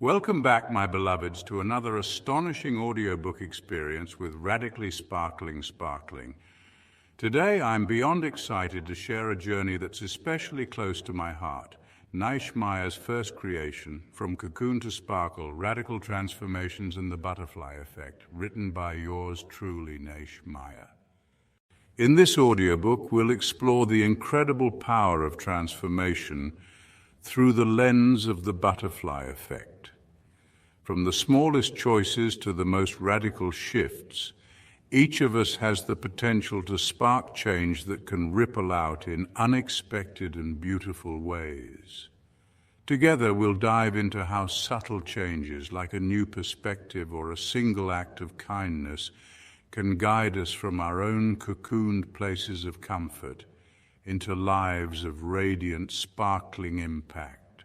Welcome back, my beloveds, to another astonishing audiobook experience with radically sparkling. Today, I'm beyond excited to share a journey that's especially close to my heart. Neysh Maya's first creation, From Cocoon to Sparkle, Radical Transformations and the Butterfly Effect, written by yours truly, Neysh Maya. In this audiobook, we'll explore the incredible power of transformation through the lens of the butterfly effect. From the smallest choices to the most radical shifts, each of us has the potential to spark change that can ripple out in unexpected and beautiful ways. Together, we'll dive into how subtle changes, like a new perspective or a single act of kindness, can guide us from our own cocooned places of comfort into lives of radiant, sparkling impact.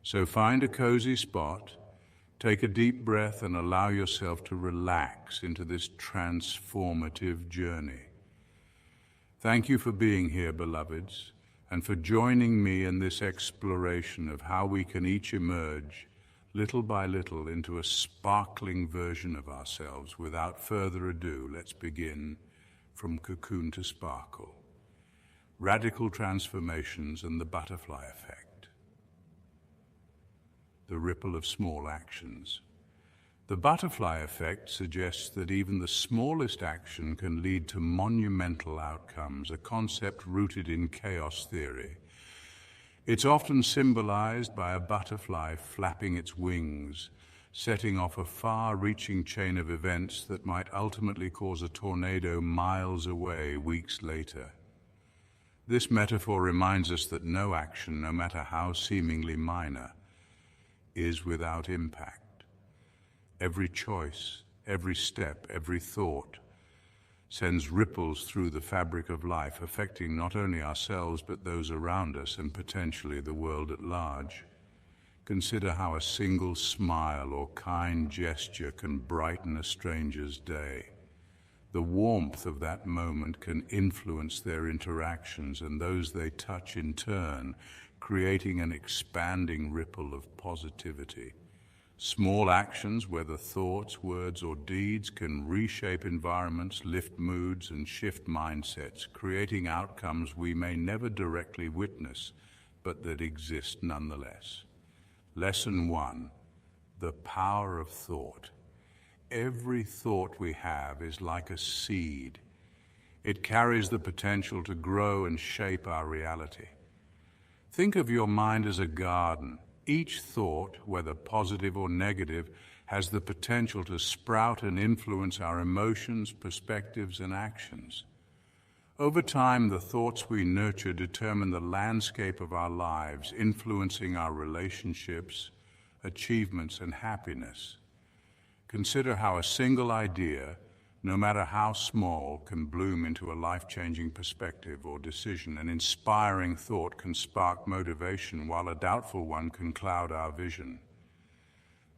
So find a cozy spot, take a deep breath, and allow yourself to relax into this transformative journey. Thank you for being here, beloveds, and for joining me in this exploration of how we can each emerge, little by little, into a sparkling version of ourselves. Without further ado, let's begin From Cocoon to Sparkle. Radical transformations and the butterfly effect. The ripple of small actions. The butterfly effect suggests that even the smallest action can lead to monumental outcomes, a concept rooted in chaos theory. It's often symbolized by a butterfly flapping its wings, setting off a far-reaching chain of events that might ultimately cause a tornado miles away weeks later. This metaphor reminds us that no action, no matter how seemingly minor, is without impact. Every choice, every step, every thought sends ripples through the fabric of life, affecting not only ourselves but those around us and potentially the world at large. Consider how a single smile or kind gesture can brighten a stranger's day. The warmth of that moment can influence their interactions and those they touch in turn, creating an expanding ripple of positivity. Small actions, whether thoughts, words, or deeds, can reshape environments, lift moods, and shift mindsets, creating outcomes we may never directly witness, but that exist nonetheless. Lesson 1: the power of thought. Every thought we have is like a seed. It carries the potential to grow and shape our reality. Think of your mind as a garden. Each thought, whether positive or negative, has the potential to sprout and influence our emotions, perspectives, and actions. Over time, the thoughts we nurture determine the landscape of our lives, influencing our relationships, achievements, and happiness. Consider how a single idea, no matter how small, can bloom into a life-changing perspective or decision. An inspiring thought can spark motivation, while a doubtful one can cloud our vision.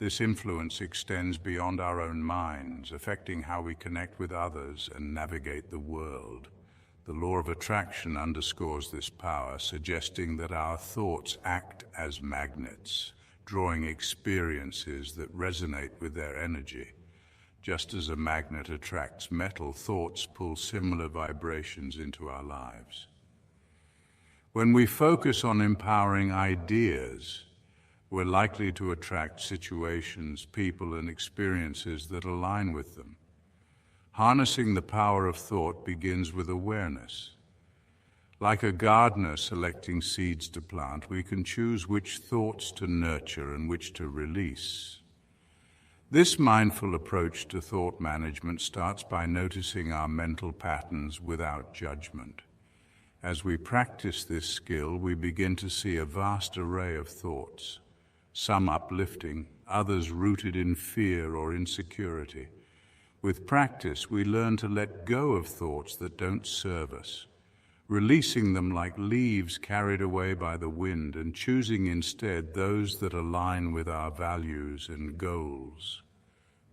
This influence extends beyond our own minds, affecting how we connect with others and navigate the world. The law of attraction underscores this power, suggesting that our thoughts act as magnets, drawing experiences that resonate with their energy. Just as a magnet attracts metal, thoughts pull similar vibrations into our lives. When we focus on empowering ideas, we're likely to attract situations, people, and experiences that align with them. Harnessing the power of thought begins with awareness. Like a gardener selecting seeds to plant, we can choose which thoughts to nurture and which to release. This mindful approach to thought management starts by noticing our mental patterns without judgment. As we practice this skill, we begin to see a vast array of thoughts, some uplifting, others rooted in fear or insecurity. With practice, we learn to let go of thoughts that don't serve us, releasing them like leaves carried away by the wind, and choosing instead those that align with our values and goals.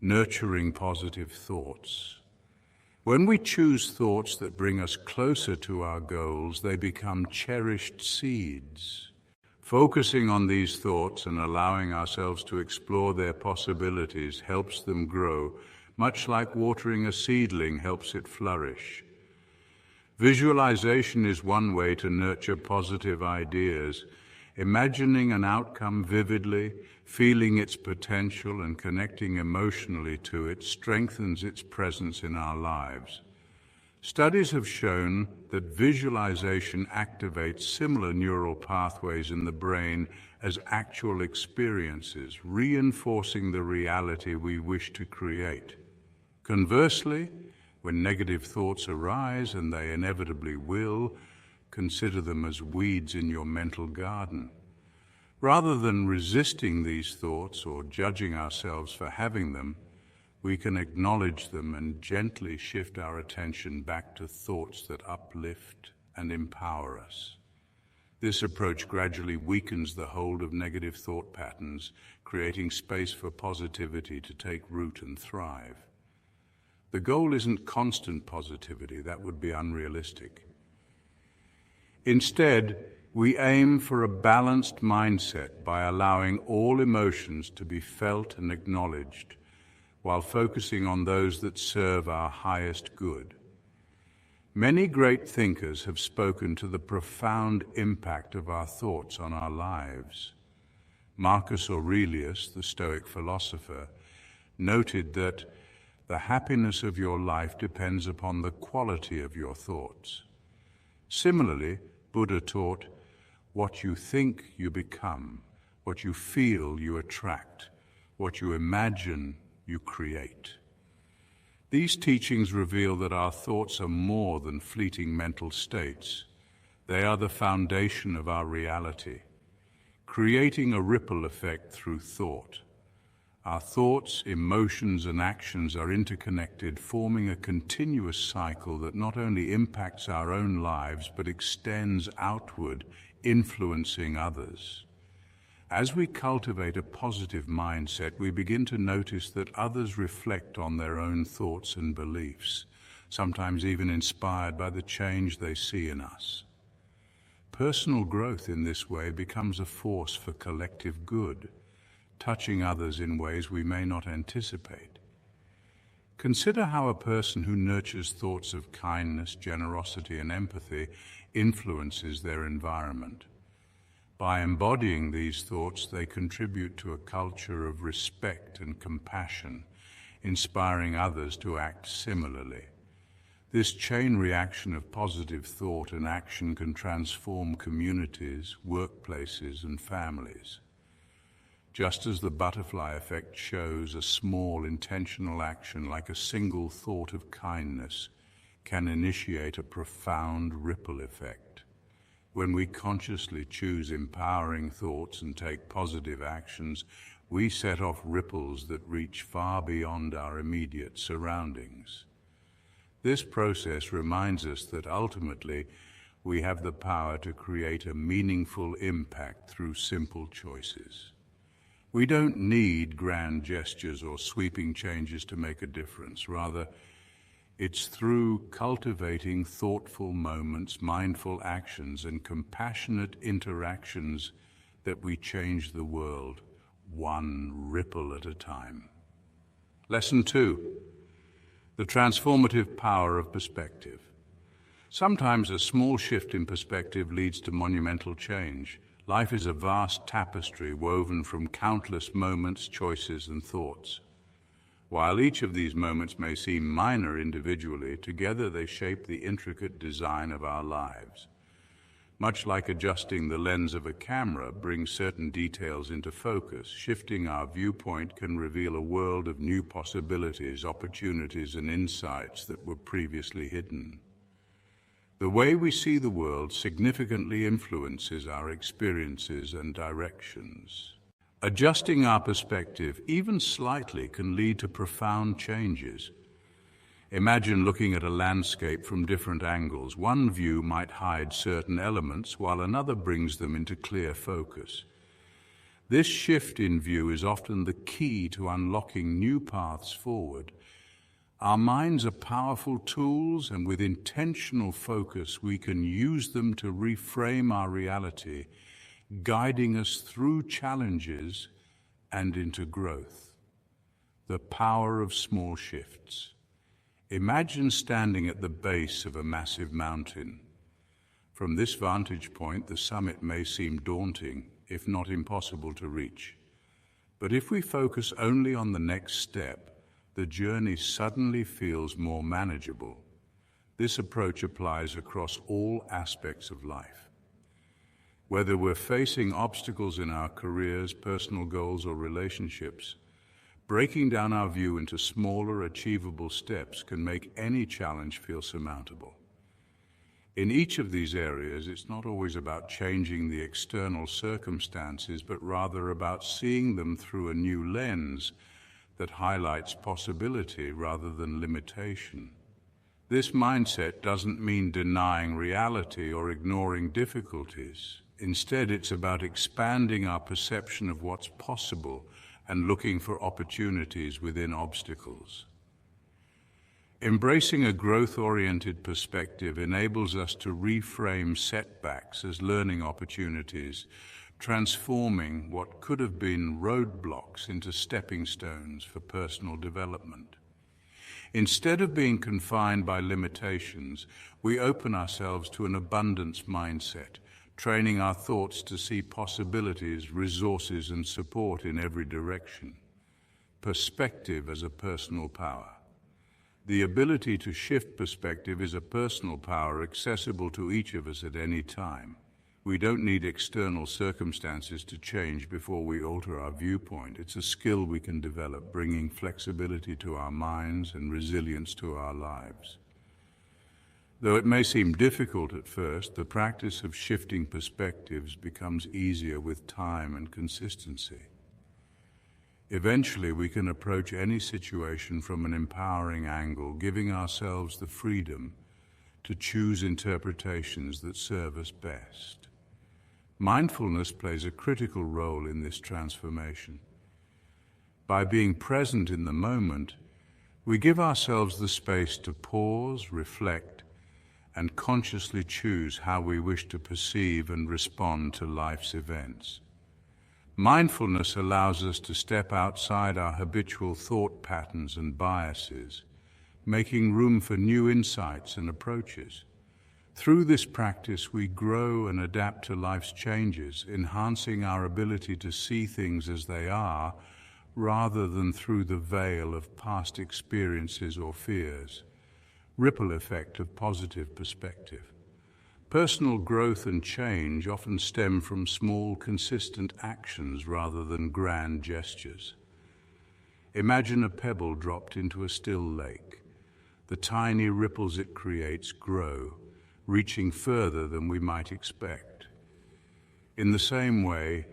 Nurturing positive thoughts. When we choose thoughts that bring us closer to our goals, they become cherished seeds, Focusing on these thoughts and allowing ourselves to explore their possibilities helps them grow, much like watering a seedling helps it flourish. Visualization is one way to nurture positive ideas. Imagining an outcome vividly, feeling its potential, and connecting emotionally to it strengthens its presence in our lives. Studies have shown that visualization activates similar neural pathways in the brain as actual experiences, reinforcing the reality we wish to create. Conversely, when negative thoughts arise, and they inevitably will, consider them as weeds in your mental garden. Rather than resisting these thoughts or judging ourselves for having them, we can acknowledge them and gently shift our attention back to thoughts that uplift and empower us. This approach gradually weakens the hold of negative thought patterns, creating space for positivity to take root and thrive. The goal isn't constant positivity, that would be unrealistic. Instead, we aim for a balanced mindset by allowing all emotions to be felt and acknowledged, while focusing on those that serve our highest good. Many great thinkers have spoken to the profound impact of our thoughts on our lives. Marcus Aurelius, the Stoic philosopher, noted that the happiness of your life depends upon the quality of your thoughts. Similarly, Buddha taught, what you think, you become. What you feel, you attract. What you imagine, you create. These teachings reveal that our thoughts are more than fleeting mental states. They are the foundation of our reality, creating a ripple effect through thought. Our thoughts, emotions, and actions are interconnected, forming a continuous cycle that not only impacts our own lives, but extends outward, influencing others. As we cultivate a positive mindset, we begin to notice that others reflect on their own thoughts and beliefs, sometimes even inspired by the change they see in us. Personal growth in this way becomes a force for collective good, touching others in ways we may not anticipate. Consider how a person who nurtures thoughts of kindness, generosity, and empathy influences their environment. By embodying these thoughts, they contribute to a culture of respect and compassion, inspiring others to act similarly. This chain reaction of positive thought and action can transform communities, workplaces, and families. Just as the butterfly effect shows, a small intentional action like a single thought of kindness can initiate a profound ripple effect. When we consciously choose empowering thoughts and take positive actions, we set off ripples that reach far beyond our immediate surroundings. This process reminds us that ultimately we have the power to create a meaningful impact through simple choices. We don't need grand gestures or sweeping changes to make a difference. Rather, it's through cultivating thoughtful moments, mindful actions, and compassionate interactions that we change the world, one ripple at a time. Lesson 2. The transformative power of perspective. Sometimes a small shift in perspective leads to monumental change. Life is a vast tapestry woven from countless moments, choices, and thoughts. While each of these moments may seem minor individually, together they shape the intricate design of our lives. Much like adjusting the lens of a camera brings certain details into focus, shifting our viewpoint can reveal a world of new possibilities, opportunities, and insights that were previously hidden. The way we see the world significantly influences our experiences and directions. Adjusting our perspective, even slightly, can lead to profound changes. Imagine looking at a landscape from different angles. One view might hide certain elements, while another brings them into clear focus. This shift in view is often the key to unlocking new paths forward. Our minds are powerful tools, and with intentional focus, we can use them to reframe our reality, guiding us through challenges and into growth. The power of small shifts. Imagine standing at the base of a massive mountain. From this vantage point, the summit may seem daunting, if not impossible to reach. But if we focus only on the next step, the journey suddenly feels more manageable. This approach applies across all aspects of life. Whether we're facing obstacles in our careers, personal goals, or relationships, breaking down our view into smaller, achievable steps can make any challenge feel surmountable. In each of these areas, it's not always about changing the external circumstances, but rather about seeing them through a new lens that highlights possibility rather than limitation. This mindset doesn't mean denying reality or ignoring difficulties. Instead, it's about expanding our perception of what's possible and looking for opportunities within obstacles. Embracing a growth-oriented perspective enables us to reframe setbacks as learning opportunities, transforming what could have been roadblocks into stepping stones for personal development. Instead of being confined by limitations, we open ourselves to an abundance mindset, training our thoughts to see possibilities, resources, and support in every direction. Perspective as a personal power. The ability to shift perspective is a personal power accessible to each of us at any time. We don't need external circumstances to change before we alter our viewpoint. It's a skill we can develop, bringing flexibility to our minds and resilience to our lives. Though it may seem difficult at first, the practice of shifting perspectives becomes easier with time and consistency. Eventually, we can approach any situation from an empowering angle, giving ourselves the freedom to choose interpretations that serve us best. Mindfulness plays a critical role in this transformation. By being present in the moment, we give ourselves the space to pause, reflect, and consciously choose how we wish to perceive and respond to life's events. Mindfulness allows us to step outside our habitual thought patterns and biases, making room for new insights and approaches. Through this practice, we grow and adapt to life's changes, enhancing our ability to see things as they are, rather than through the veil of past experiences or fears. Ripple effect of positive perspective. Personal growth and change often stem from small, consistent actions rather than grand gestures. Imagine a pebble dropped into a still lake. The tiny ripples it creates grow, reaching further than we might expect. In the same way,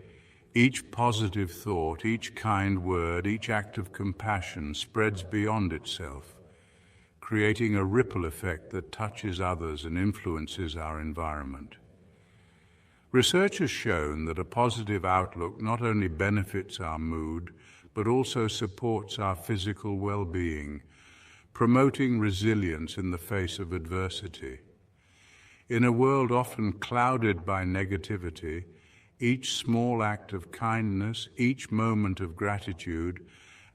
each positive thought, each kind word, each act of compassion spreads beyond itself, creating a ripple effect that touches others and influences our environment. Research has shown that a positive outlook not only benefits our mood, but also supports our physical well-being, promoting resilience in the face of adversity. In a world often clouded by negativity, each small act of kindness, each moment of gratitude,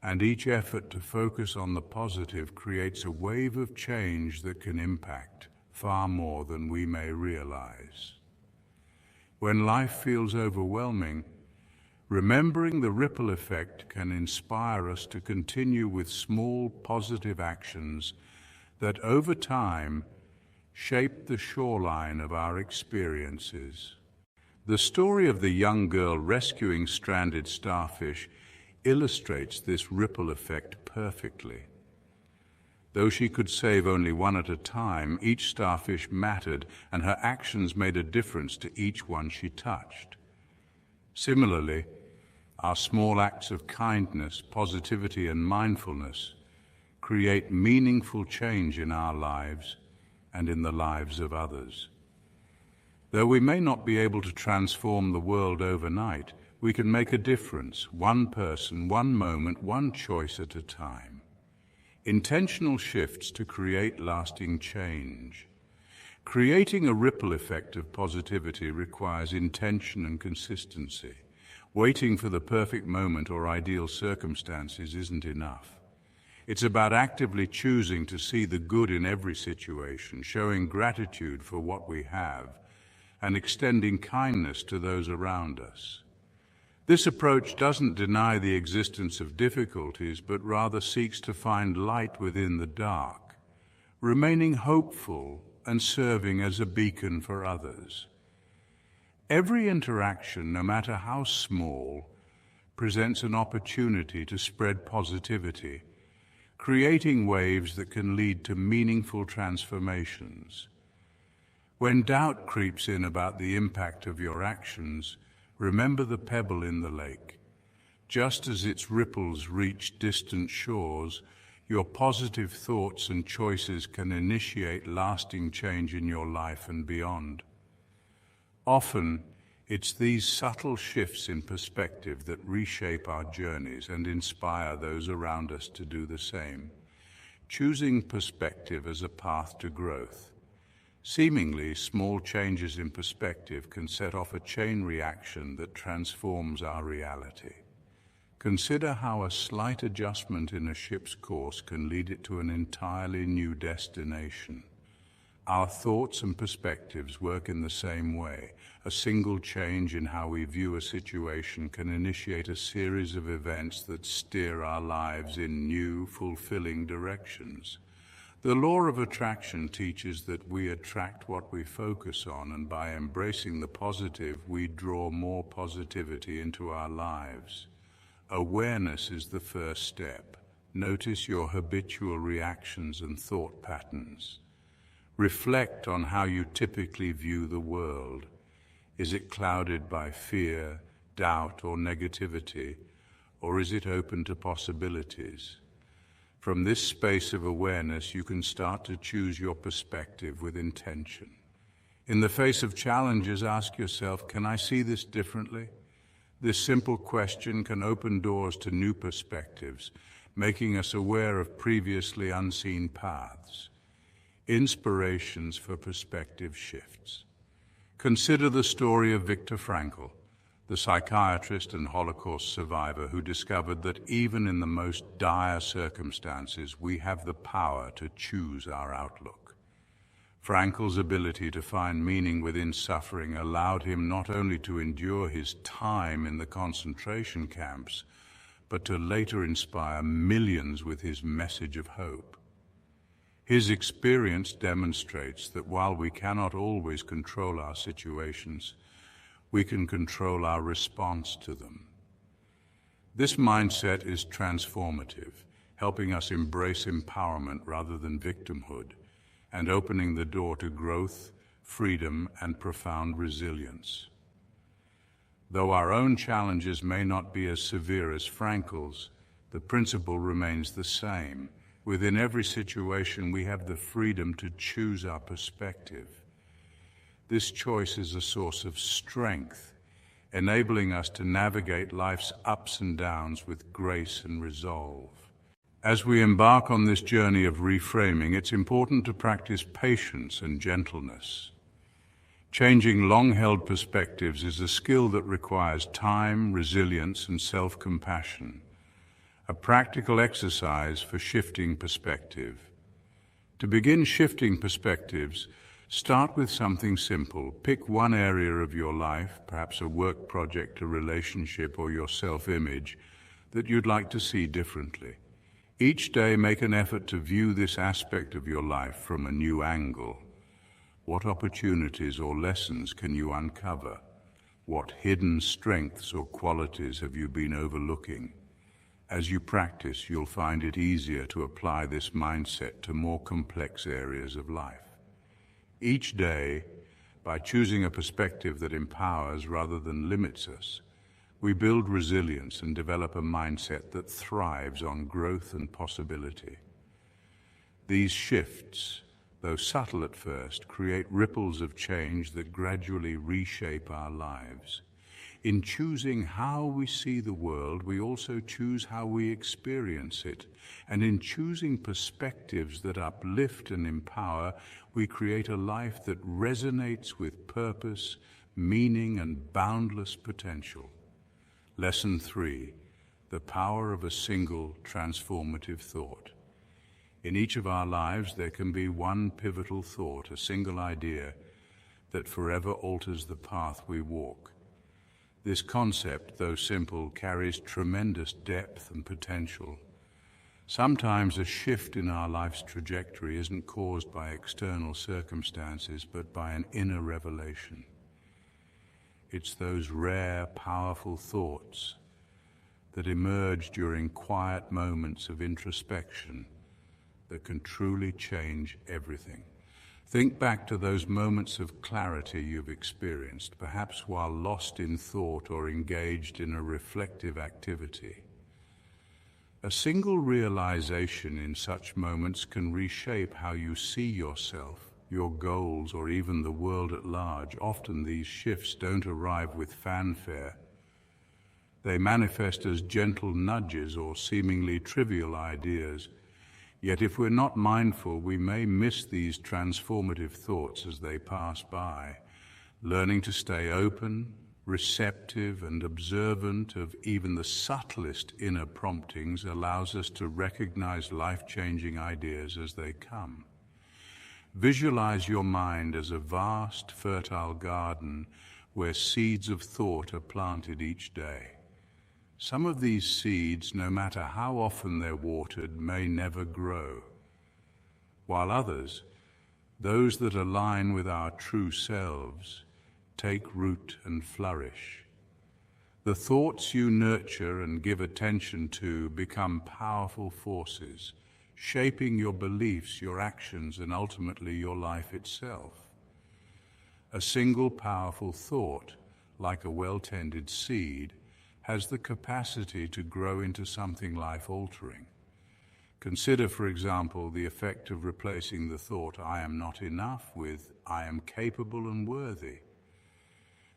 and each effort to focus on the positive creates a wave of change that can impact far more than we may realize. When life feels overwhelming, remembering the ripple effect can inspire us to continue with small positive actions that over time shape the shoreline of our experiences. The story of the young girl rescuing stranded starfish illustrates this ripple effect perfectly. Though she could save only one at a time, each starfish mattered, and her actions made a difference to each one she touched. Similarly, our small acts of kindness, positivity, and mindfulness create meaningful change in our lives and in the lives of others. Though we may not be able to transform the world overnight, we can make a difference, one person, one moment, one choice at a time. Intentional shifts to create lasting change. Creating a ripple effect of positivity requires intention and consistency. Waiting for the perfect moment or ideal circumstances isn't enough. It's about actively choosing to see the good in every situation, showing gratitude for what we have, and extending kindness to those around us. This approach doesn't deny the existence of difficulties, but rather seeks to find light within the dark, remaining hopeful and serving as a beacon for others. Every interaction, no matter how small, presents an opportunity to spread positivity, creating waves that can lead to meaningful transformations. When doubt creeps in about the impact of your actions, remember the pebble in the lake. Just as its ripples reach distant shores, your positive thoughts and choices can initiate lasting change in your life and beyond. Often, it's these subtle shifts in perspective that reshape our journeys and inspire those around us to do the same. Choosing perspective as a path to growth. Seemingly small changes in perspective can set off a chain reaction that transforms our reality. Consider how a slight adjustment in a ship's course can lead it to an entirely new destination. Our thoughts and perspectives work in the same way. A single change in how we view a situation can initiate a series of events that steer our lives in new, fulfilling directions. The law of attraction teaches that we attract what we focus on, and by embracing the positive, we draw more positivity into our lives. Awareness is the first step. Notice your habitual reactions and thought patterns. Reflect on how you typically view the world. Is it clouded by fear, doubt, or negativity, or is it open to possibilities? From this space of awareness, you can start to choose your perspective with intention. In the face of challenges, ask yourself, can I see this differently? This simple question can open doors to new perspectives, making us aware of previously unseen paths. Inspirations for perspective shifts. Consider the story of Viktor Frankl, the psychiatrist and Holocaust survivor who discovered that even in the most dire circumstances, we have the power to choose our outlook. Frankl's ability to find meaning within suffering allowed him not only to endure his time in the concentration camps, but to later inspire millions with his message of hope. His experience demonstrates that while we cannot always control our situations, we can control our response to them. This mindset is transformative, helping us embrace empowerment rather than victimhood, and opening the door to growth, freedom, and profound resilience. Though our own challenges may not be as severe as Frankl's, the principle remains the same. Within every situation, we have the freedom to choose our perspective. This choice is a source of strength, enabling us to navigate life's ups and downs with grace and resolve. As we embark on this journey of reframing, it's important to practice patience and gentleness. Changing long-held perspectives is a skill that requires time, resilience, and self-compassion. A practical exercise for shifting perspective. To begin shifting perspectives, start with something simple. Pick one area of your life, perhaps a work project, a relationship, or your self-image, that you'd like to see differently. Each day, make an effort to view this aspect of your life from a new angle. What opportunities or lessons can you uncover? What hidden strengths or qualities have you been overlooking? As you practice, you'll find it easier to apply this mindset to more complex areas of life. Each day, by choosing a perspective that empowers rather than limits us, we build resilience and develop a mindset that thrives on growth and possibility. These shifts, though subtle at first, create ripples of change that gradually reshape our lives. In choosing how we see the world, we also choose how we experience it. And in choosing perspectives that uplift and empower, we create a life that resonates with purpose, meaning, and boundless potential. Lesson 3: the power of a single transformative thought. In each of our lives, there can be one pivotal thought, a single idea, that forever alters the path we walk. This concept, though simple, carries tremendous depth and potential. Sometimes a shift in our life's trajectory isn't caused by external circumstances, but by an inner revelation. It's those rare, powerful thoughts that emerge during quiet moments of introspection that can truly change everything. Think back to those moments of clarity you've experienced, perhaps while lost in thought or engaged in a reflective activity. A single realization in such moments can reshape how you see yourself, your goals, or even the world at large. Often these shifts don't arrive with fanfare. They manifest as gentle nudges or seemingly trivial ideas. Yet if we're not mindful, we may miss these transformative thoughts as they pass by. Learning to stay open, receptive, and observant of even the subtlest inner promptings allows us to recognize life-changing ideas as they come. Visualize your mind as a vast, fertile garden where seeds of thought are planted each day. Some of these seeds, no matter how often they're watered, may never grow, while others, those that align with our true selves, take root and flourish. The thoughts you nurture and give attention to become powerful forces, shaping your beliefs, your actions, and ultimately your life itself. A single powerful thought, like a well-tended seed, has the capacity to grow into something life-altering. Consider, for example, the effect of replacing the thought, "I am not enough," with, "I am capable and worthy."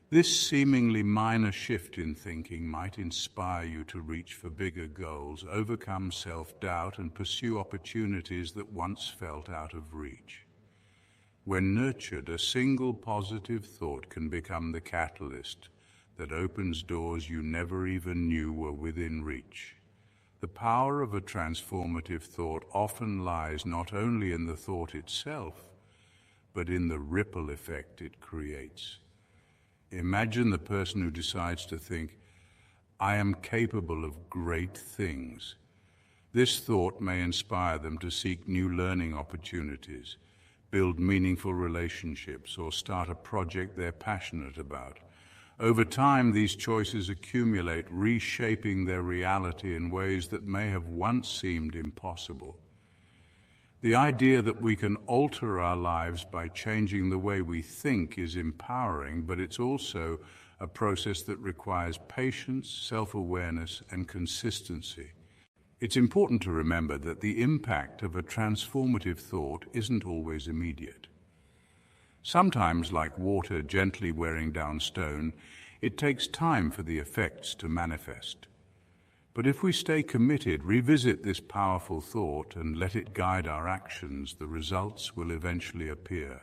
This seemingly minor shift in thinking might inspire you to reach for bigger goals, overcome self-doubt, and pursue opportunities that once felt out of reach. When nurtured, a single positive thought can become the catalyst that opens doors you never even knew were within reach. The power of a transformative thought often lies not only in the thought itself, but in the ripple effect it creates. Imagine the person who decides to think, "I am capable of great things." This thought may inspire them to seek new learning opportunities, build meaningful relationships, or start a project they're passionate about. Over time, these choices accumulate, reshaping their reality in ways that may have once seemed impossible. The idea that we can alter our lives by changing the way we think is empowering, but it's also a process that requires patience, self-awareness, and consistency. It's important to remember that the impact of a transformative thought isn't always immediate. Sometimes, like water gently wearing down stone, it takes time for the effects to manifest. But if we stay committed, revisit this powerful thought, and let it guide our actions, the results will eventually appear.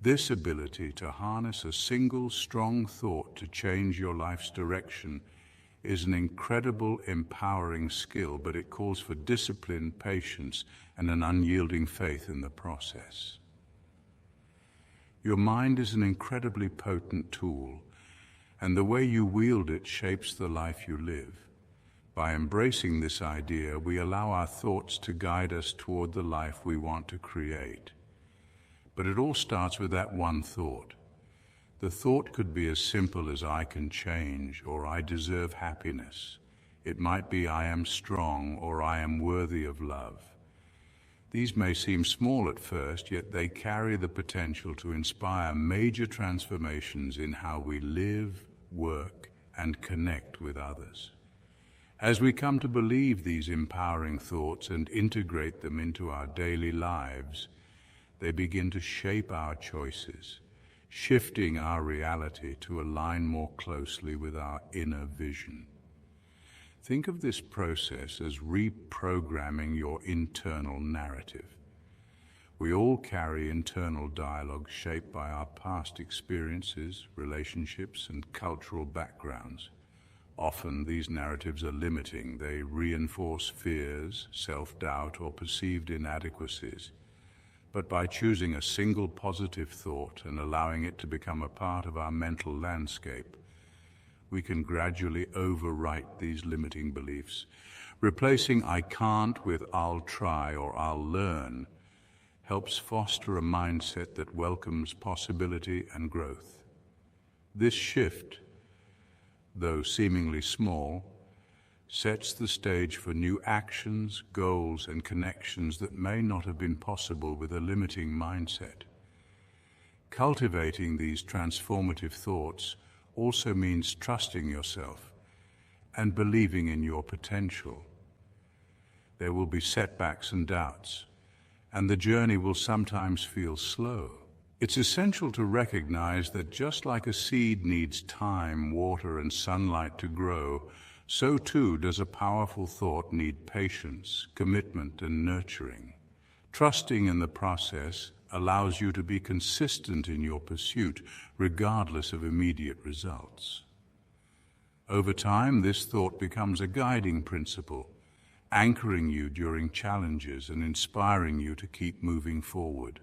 This ability to harness a single strong thought to change your life's direction is an incredible, empowering skill, but it calls for discipline, patience, and an unyielding faith in the process. Your mind is an incredibly potent tool, and the way you wield it shapes the life you live. By embracing this idea, we allow our thoughts to guide us toward the life we want to create. But it all starts with that one thought. The thought could be as simple as "I can change," or "I deserve happiness." It might be "I am strong," or "I am worthy of love." These may seem small at first, yet they carry the potential to inspire major transformations in how we live, work, and connect with others. As we come to believe these empowering thoughts and integrate them into our daily lives, they begin to shape our choices, shifting our reality to align more closely with our inner vision. Think of this process as reprogramming your internal narrative. We all carry internal dialogue shaped by our past experiences, relationships, and cultural backgrounds. Often these narratives are limiting. They reinforce fears, self-doubt, or perceived inadequacies. But by choosing a single positive thought and allowing it to become a part of our mental landscape, we can gradually overwrite these limiting beliefs. Replacing "I can't" with "I'll try" or "I'll learn" helps foster a mindset that welcomes possibility and growth. This shift, though seemingly small, sets the stage for new actions, goals, and connections that may not have been possible with a limiting mindset. Cultivating these transformative thoughts also means trusting yourself and believing in your potential. There will be setbacks and doubts, and the journey will sometimes feel slow. It's essential to recognize that just like a seed needs time, water, and sunlight to grow, so too does a powerful thought need patience, commitment, and nurturing. Trusting in the process allows you to be consistent in your pursuit, regardless of immediate results. Over time, this thought becomes a guiding principle, anchoring you during challenges and inspiring you to keep moving forward.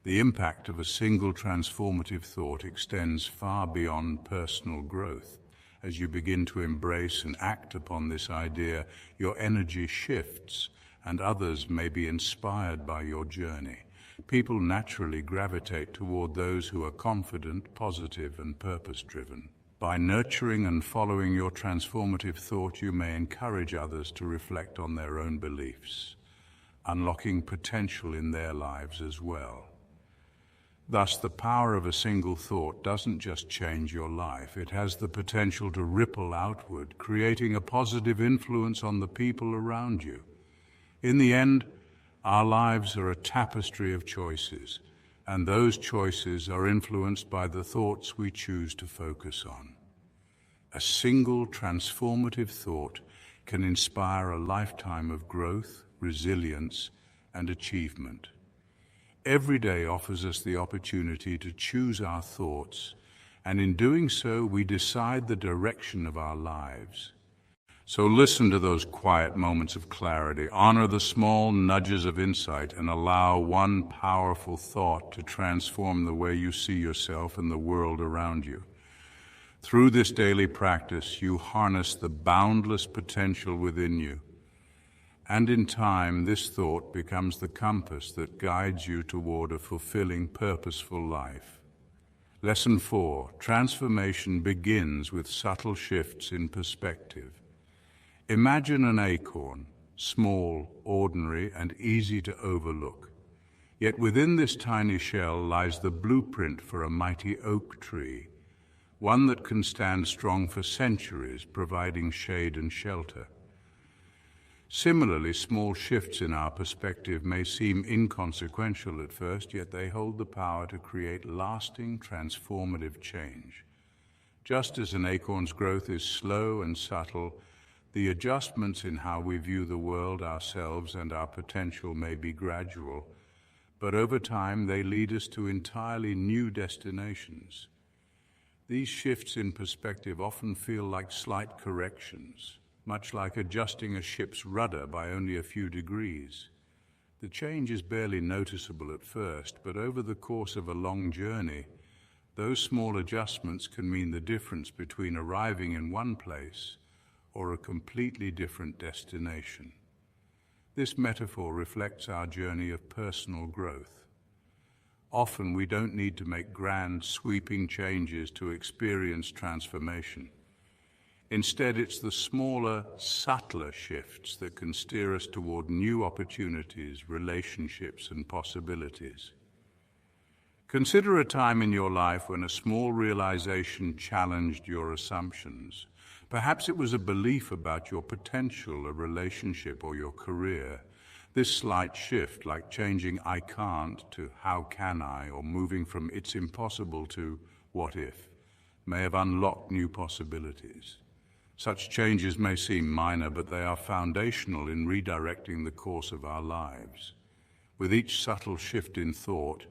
The impact of a single transformative thought extends far beyond personal growth. As you begin to embrace and act upon this idea, your energy shifts, and others may be inspired by your journey. People naturally gravitate toward those who are confident, positive, and purpose-driven. By nurturing and following your transformative thought, you may encourage others to reflect on their own beliefs, unlocking potential in their lives as well. Thus, the power of a single thought doesn't just change your life, it has the potential to ripple outward, creating a positive influence on the people around you. In the end, our lives are a tapestry of choices, and those choices are influenced by the thoughts we choose to focus on. A single transformative thought can inspire a lifetime of growth, resilience, and achievement. Every day offers us the opportunity to choose our thoughts, and in doing so, we decide the direction of our lives. So listen to those quiet moments of clarity, honor the small nudges of insight, and allow one powerful thought to transform the way you see yourself and the world around you. Through this daily practice, you harness the boundless potential within you. And in time, this thought becomes the compass that guides you toward a fulfilling, purposeful life. Lesson 4. Transformation begins with subtle shifts in perspective. Imagine an acorn, small, ordinary, and easy to overlook. Yet within this tiny shell lies the blueprint for a mighty oak tree, one that can stand strong for centuries, providing shade and shelter. Similarly, small shifts in our perspective may seem inconsequential at first, yet they hold the power to create lasting, transformative change. Just as an acorn's growth is slow and subtle, the adjustments in how we view the world, ourselves, and our potential may be gradual, but over time they lead us to entirely new destinations. These shifts in perspective often feel like slight corrections, much like adjusting a ship's rudder by only a few degrees. The change is barely noticeable at first, but over the course of a long journey, those small adjustments can mean the difference between arriving in one place or a completely different destination. This metaphor reflects our journey of personal growth. Often we don't need to make grand, sweeping changes to experience transformation. Instead, it's the smaller, subtler shifts that can steer us toward new opportunities, relationships, and possibilities. Consider a time in your life when a small realization challenged your assumptions. Perhaps it was a belief about your potential, a relationship, or your career. This slight shift, like changing "I can't" to "how can I," or moving from "it's impossible" to "what if," may have unlocked new possibilities. Such changes may seem minor, but they are foundational in redirecting the course of our lives. With each subtle shift in thought,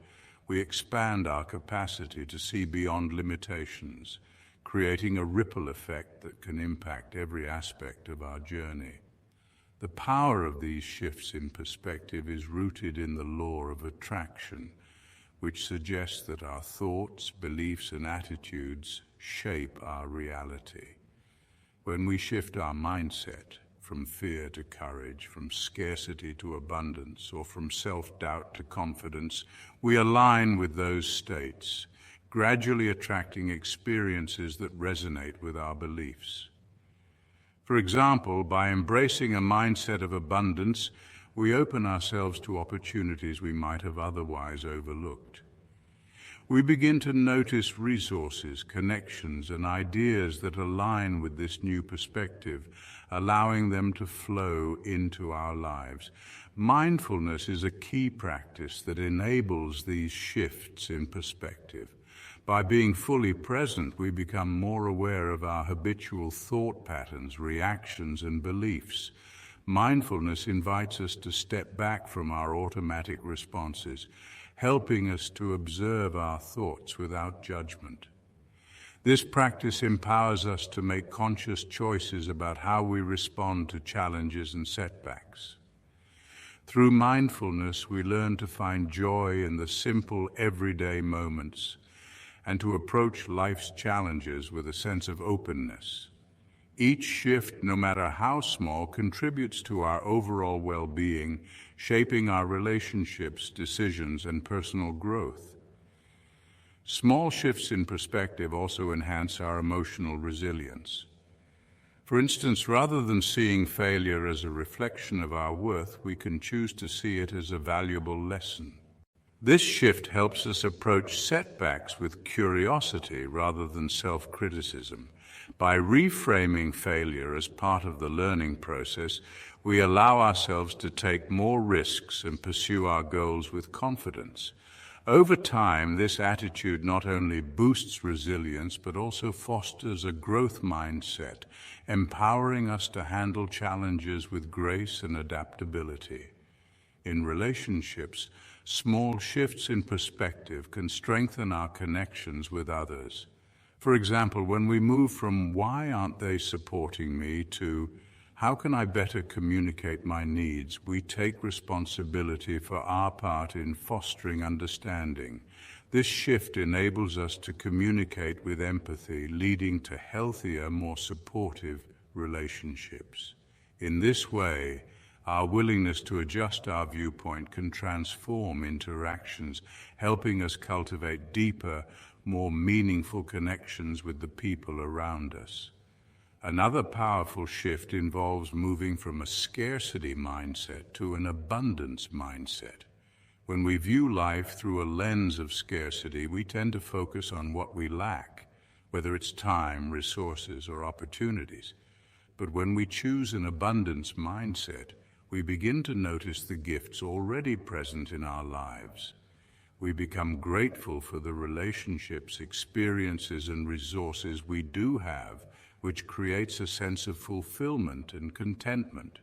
we expand our capacity to see beyond limitations, creating a ripple effect that can impact every aspect of our journey. The power of these shifts in perspective is rooted in the law of attraction, which suggests that our thoughts, beliefs, and attitudes shape our reality. When we shift our mindset from fear to courage, from scarcity to abundance, or from self-doubt to confidence, we align with those states, gradually attracting experiences that resonate with our beliefs. For example, by embracing a mindset of abundance, we open ourselves to opportunities we might have otherwise overlooked. We begin to notice resources, connections, and ideas that align with this new perspective, allowing them to flow into our lives. Mindfulness is a key practice that enables these shifts in perspective. By being fully present, we become more aware of our habitual thought patterns, reactions, and beliefs. Mindfulness invites us to step back from our automatic responses, helping us to observe our thoughts without judgment. This practice empowers us to make conscious choices about how we respond to challenges and setbacks. Through mindfulness, we learn to find joy in the simple, everyday moments and to approach life's challenges with a sense of openness. Each shift, no matter how small, contributes to our overall well-being, shaping our relationships, decisions, and personal growth. Small shifts in perspective also enhance our emotional resilience. For instance, rather than seeing failure as a reflection of our worth, we can choose to see it as a valuable lesson. This shift helps us approach setbacks with curiosity rather than self-criticism. By reframing failure as part of the learning process, we allow ourselves to take more risks and pursue our goals with confidence. Over time, this attitude not only boosts resilience, but also fosters a growth mindset, empowering us to handle challenges with grace and adaptability. In relationships, small shifts in perspective can strengthen our connections with others. For example, when we move from "why aren't they supporting me" to "how can I better communicate my needs," we take responsibility for our part in fostering understanding. This shift enables us to communicate with empathy, leading to healthier, more supportive relationships. In this way, our willingness to adjust our viewpoint can transform interactions, helping us cultivate deeper, more meaningful connections with the people around us. Another powerful shift involves moving from a scarcity mindset to an abundance mindset. When we view life through a lens of scarcity, we tend to focus on what we lack, whether it's time, resources, or opportunities. But when we choose an abundance mindset, we begin to notice the gifts already present in our lives. We become grateful for the relationships, experiences, and resources we do have, which creates a sense of fulfillment and contentment.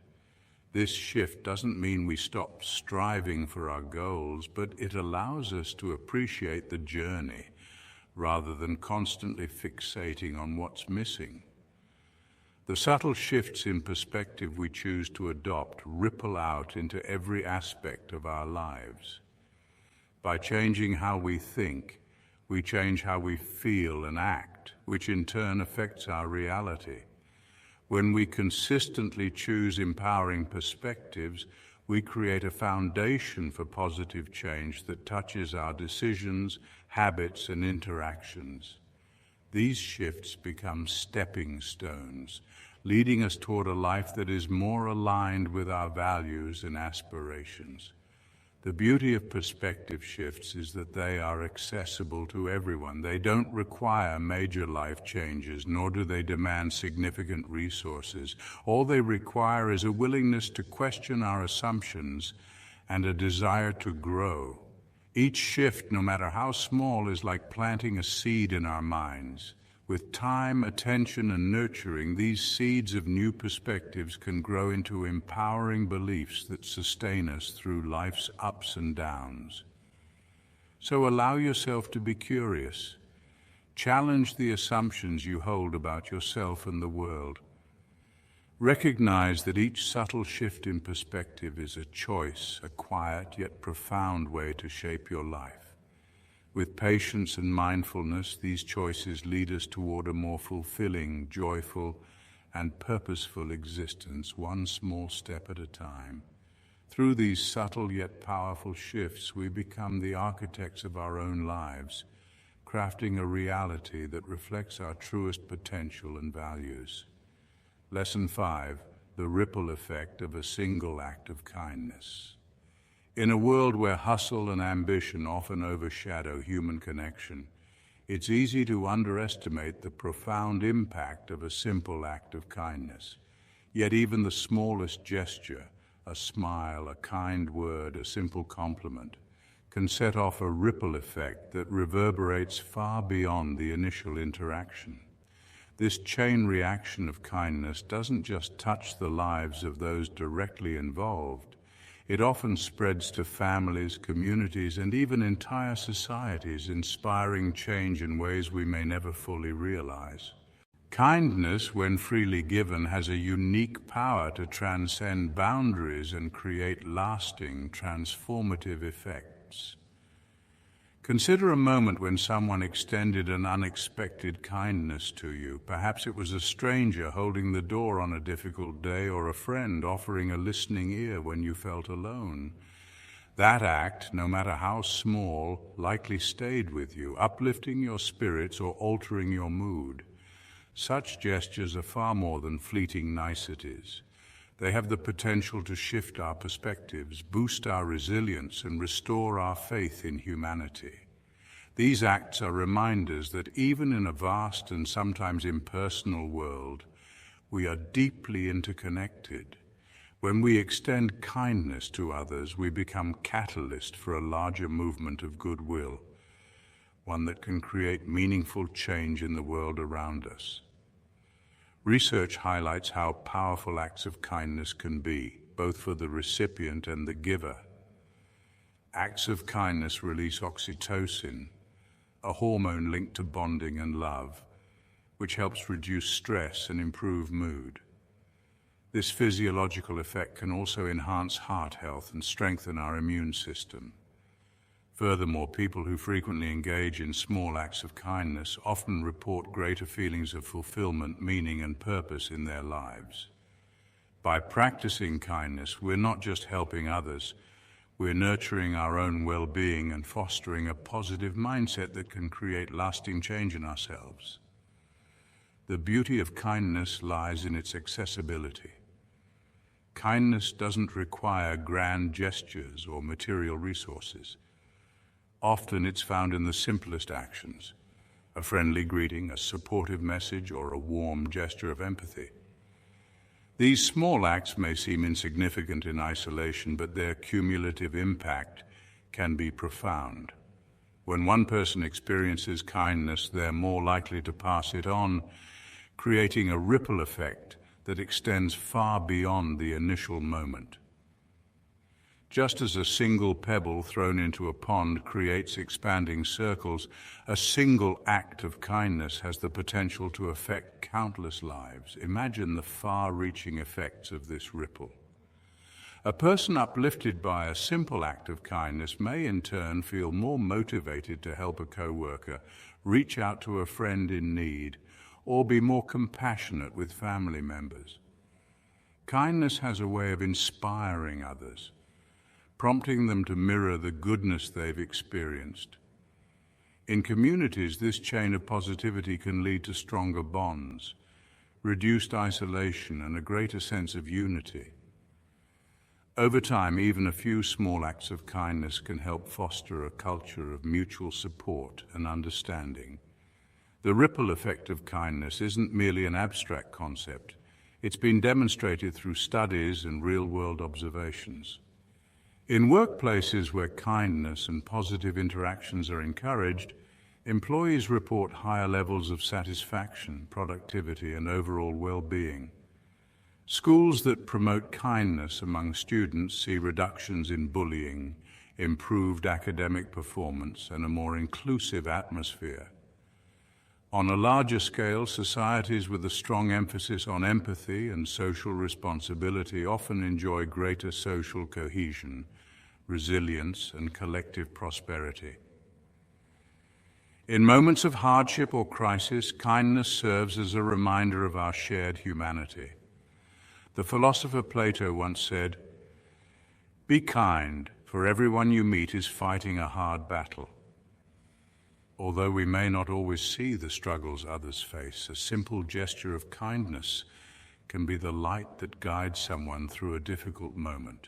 This shift doesn't mean we stop striving for our goals, but it allows us to appreciate the journey rather than constantly fixating on what's missing. The subtle shifts in perspective we choose to adopt ripple out into every aspect of our lives. By changing how we think, we change how we feel and act, which in turn affects our reality. When we consistently choose empowering perspectives, we create a foundation for positive change that touches our decisions, habits, and interactions. These shifts become stepping stones, leading us toward a life that is more aligned with our values and aspirations. The beauty of perspective shifts is that they are accessible to everyone. They don't require major life changes, nor do they demand significant resources. All they require is a willingness to question our assumptions and a desire to grow. Each shift, no matter how small, is like planting a seed in our minds. With time, attention, and nurturing, these seeds of new perspectives can grow into empowering beliefs that sustain us through life's ups and downs. So allow yourself to be curious. Challenge the assumptions you hold about yourself and the world. Recognize that each subtle shift in perspective is a choice, a quiet yet profound way to shape your life. With patience and mindfulness, these choices lead us toward a more fulfilling, joyful, and purposeful existence, one small step at a time. Through these subtle yet powerful shifts, we become the architects of our own lives, crafting a reality that reflects our truest potential and values. Lesson 5: the ripple effect of a single act of kindness. In a world where hustle and ambition often overshadow human connection, it's easy to underestimate the profound impact of a simple act of kindness. Yet even the smallest gesture, a smile, a kind word, a simple compliment, can set off a ripple effect that reverberates far beyond the initial interaction. This chain reaction of kindness doesn't just touch the lives of those directly involved. It often spreads to families, communities, and even entire societies, inspiring change in ways we may never fully realize. Kindness, when freely given, has a unique power to transcend boundaries and create lasting, transformative effects. Consider a moment when someone extended an unexpected kindness to you. Perhaps it was a stranger holding the door on a difficult day, or a friend offering a listening ear when you felt alone. That act, no matter how small, likely stayed with you, uplifting your spirits or altering your mood. Such gestures are far more than fleeting niceties. They have the potential to shift our perspectives, boost our resilience, and restore our faith in humanity. These acts are reminders that even in a vast and sometimes impersonal world, we are deeply interconnected. When we extend kindness to others, we become catalyst for a larger movement of goodwill, one that can create meaningful change in the world around us. Research highlights how powerful acts of kindness can be, both for the recipient and the giver. Acts of kindness release oxytocin, a hormone linked to bonding and love, which helps reduce stress and improve mood. This physiological effect can also enhance heart health and strengthen our immune system. Furthermore, people who frequently engage in small acts of kindness often report greater feelings of fulfillment, meaning, and purpose in their lives. By practicing kindness, we're not just helping others, we're nurturing our own well-being and fostering a positive mindset that can create lasting change in ourselves. The beauty of kindness lies in its accessibility. Kindness doesn't require grand gestures or material resources. Often it's found in the simplest actions: a friendly greeting, a supportive message, or a warm gesture of empathy. These small acts may seem insignificant in isolation, but their cumulative impact can be profound. When one person experiences kindness, they're more likely to pass it on, creating a ripple effect that extends far beyond the initial moment. Just as a single pebble thrown into a pond creates expanding circles, a single act of kindness has the potential to affect countless lives. Imagine the far-reaching effects of this ripple. A person uplifted by a simple act of kindness may in turn feel more motivated to help a coworker, reach out to a friend in need, or be more compassionate with family members. Kindness has a way of inspiring others, prompting them to mirror the goodness they've experienced. In communities, this chain of positivity can lead to stronger bonds, reduced isolation, and a greater sense of unity. Over time, even a few small acts of kindness can help foster a culture of mutual support and understanding. The ripple effect of kindness isn't merely an abstract concept. It's been demonstrated through studies and real-world observations. In workplaces where kindness and positive interactions are encouraged, employees report higher levels of satisfaction, productivity, and overall well-being. Schools that promote kindness among students see reductions in bullying, improved academic performance, and a more inclusive atmosphere. On a larger scale, societies with a strong emphasis on empathy and social responsibility often enjoy greater social cohesion, resilience, and collective prosperity. In moments of hardship or crisis, kindness serves as a reminder of our shared humanity. The philosopher Plato once said, "Be kind, for everyone you meet is fighting a hard battle." Although we may not always see the struggles others face, a simple gesture of kindness can be the light that guides someone through a difficult moment.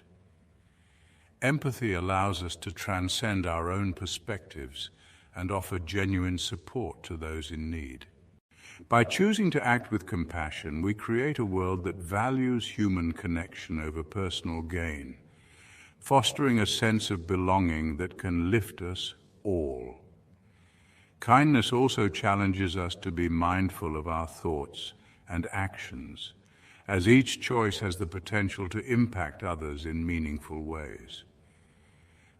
Empathy allows us to transcend our own perspectives and offer genuine support to those in need. By choosing to act with compassion, we create a world that values human connection over personal gain, fostering a sense of belonging that can lift us all. Kindness also challenges us to be mindful of our thoughts and actions, as each choice has the potential to impact others in meaningful ways.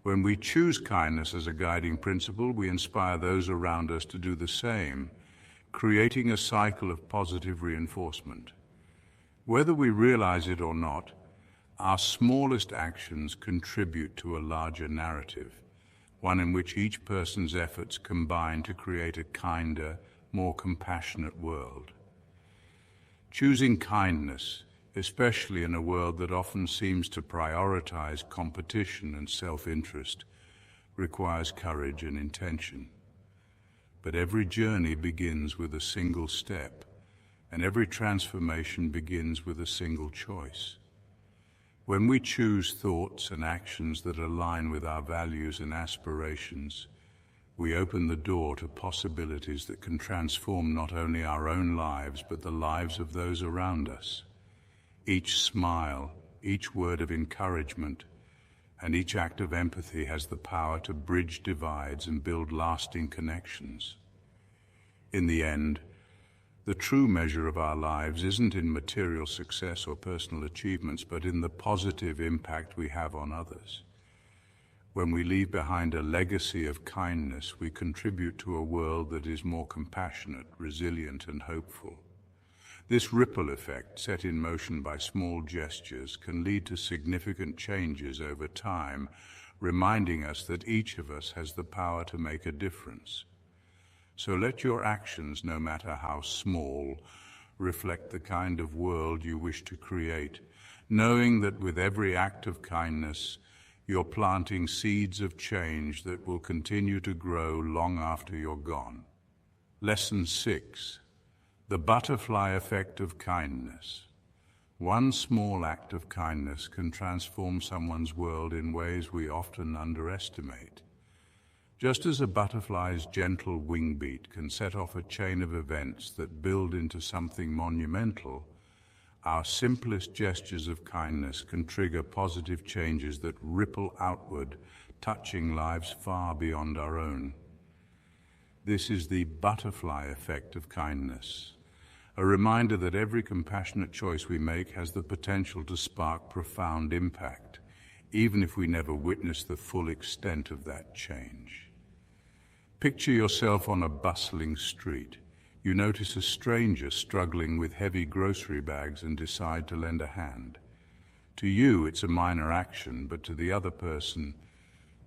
When we choose kindness as a guiding principle, we inspire those around us to do the same, creating a cycle of positive reinforcement. Whether we realize it or not, our smallest actions contribute to a larger narrative, one in which each person's efforts combine to create a kinder, more compassionate world. Choosing kindness, especially in a world that often seems to prioritize competition and self-interest, requires courage and intention. But every journey begins with a single step, and every transformation begins with a single choice. When we choose thoughts and actions that align with our values and aspirations, we open the door to possibilities that can transform not only our own lives, but the lives of those around us. Each smile, each word of encouragement, and each act of empathy has the power to bridge divides and build lasting connections. In the end, the true measure of our lives isn't in material success or personal achievements, but in the positive impact we have on others. When we leave behind a legacy of kindness, we contribute to a world that is more compassionate, resilient, and hopeful. This ripple effect, set in motion by small gestures, can lead to significant changes over time, reminding us that each of us has the power to make a difference. So let your actions, no matter how small, reflect the kind of world you wish to create, knowing that with every act of kindness, you're planting seeds of change that will continue to grow long after you're gone. Lesson 6. The butterfly effect of kindness. One small act of kindness can transform someone's world in ways we often underestimate. Just as a butterfly's gentle wing beat can set off a chain of events that build into something monumental, our simplest gestures of kindness can trigger positive changes that ripple outward, touching lives far beyond our own. This is the butterfly effect of kindness, a reminder that every compassionate choice we make has the potential to spark profound impact, even if we never witness the full extent of that change. Picture yourself on a bustling street. You notice a stranger struggling with heavy grocery bags and decide to lend a hand. To you, it's a minor action, but to the other person,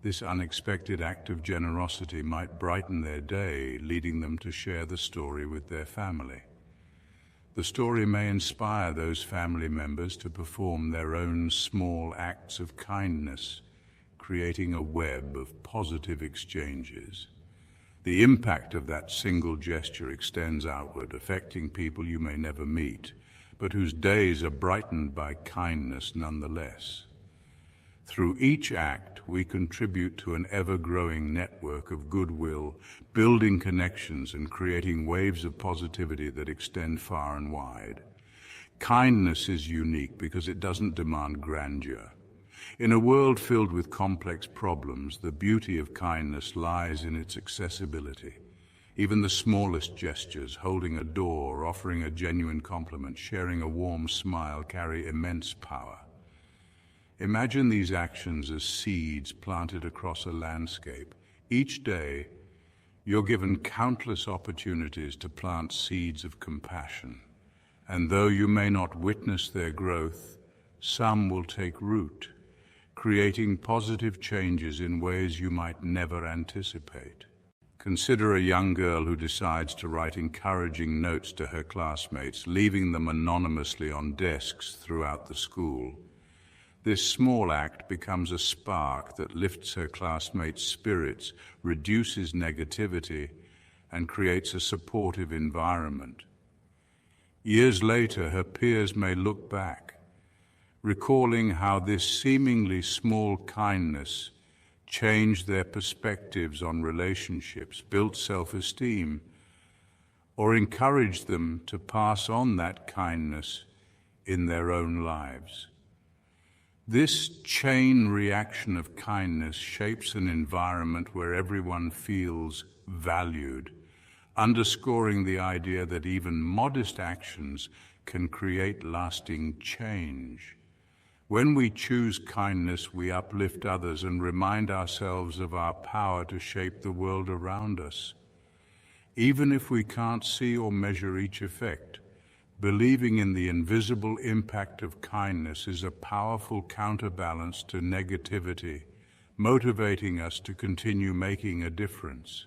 this unexpected act of generosity might brighten their day, leading them to share the story with their family. The story may inspire those family members to perform their own small acts of kindness, creating a web of positive exchanges. The impact of that single gesture extends outward, affecting people you may never meet, but whose days are brightened by kindness nonetheless. Through each act, we contribute to an ever-growing network of goodwill, building connections and creating waves of positivity that extend far and wide. Kindness is unique because it doesn't demand grandeur. In a world filled with complex problems, the beauty of kindness lies in its accessibility. Even the smallest gestures, holding a door, offering a genuine compliment, sharing a warm smile, carry immense power. Imagine these actions as seeds planted across a landscape. Each day, you're given countless opportunities to plant seeds of compassion. And though you may not witness their growth, some will take root, creating positive changes in ways you might never anticipate. Consider a young girl who decides to write encouraging notes to her classmates, leaving them anonymously on desks throughout the school. This small act becomes a spark that lifts her classmates' spirits, reduces negativity, and creates a supportive environment. Years later, her peers may look back, recalling how this seemingly small kindness changed their perspectives on relationships, built self-esteem, or encouraged them to pass on that kindness in their own lives. This chain reaction of kindness shapes an environment where everyone feels valued, underscoring the idea that even modest actions can create lasting change. When we choose kindness, we uplift others and remind ourselves of our power to shape the world around us. Even if we can't see or measure each effect, believing in the invisible impact of kindness is a powerful counterbalance to negativity, motivating us to continue making a difference.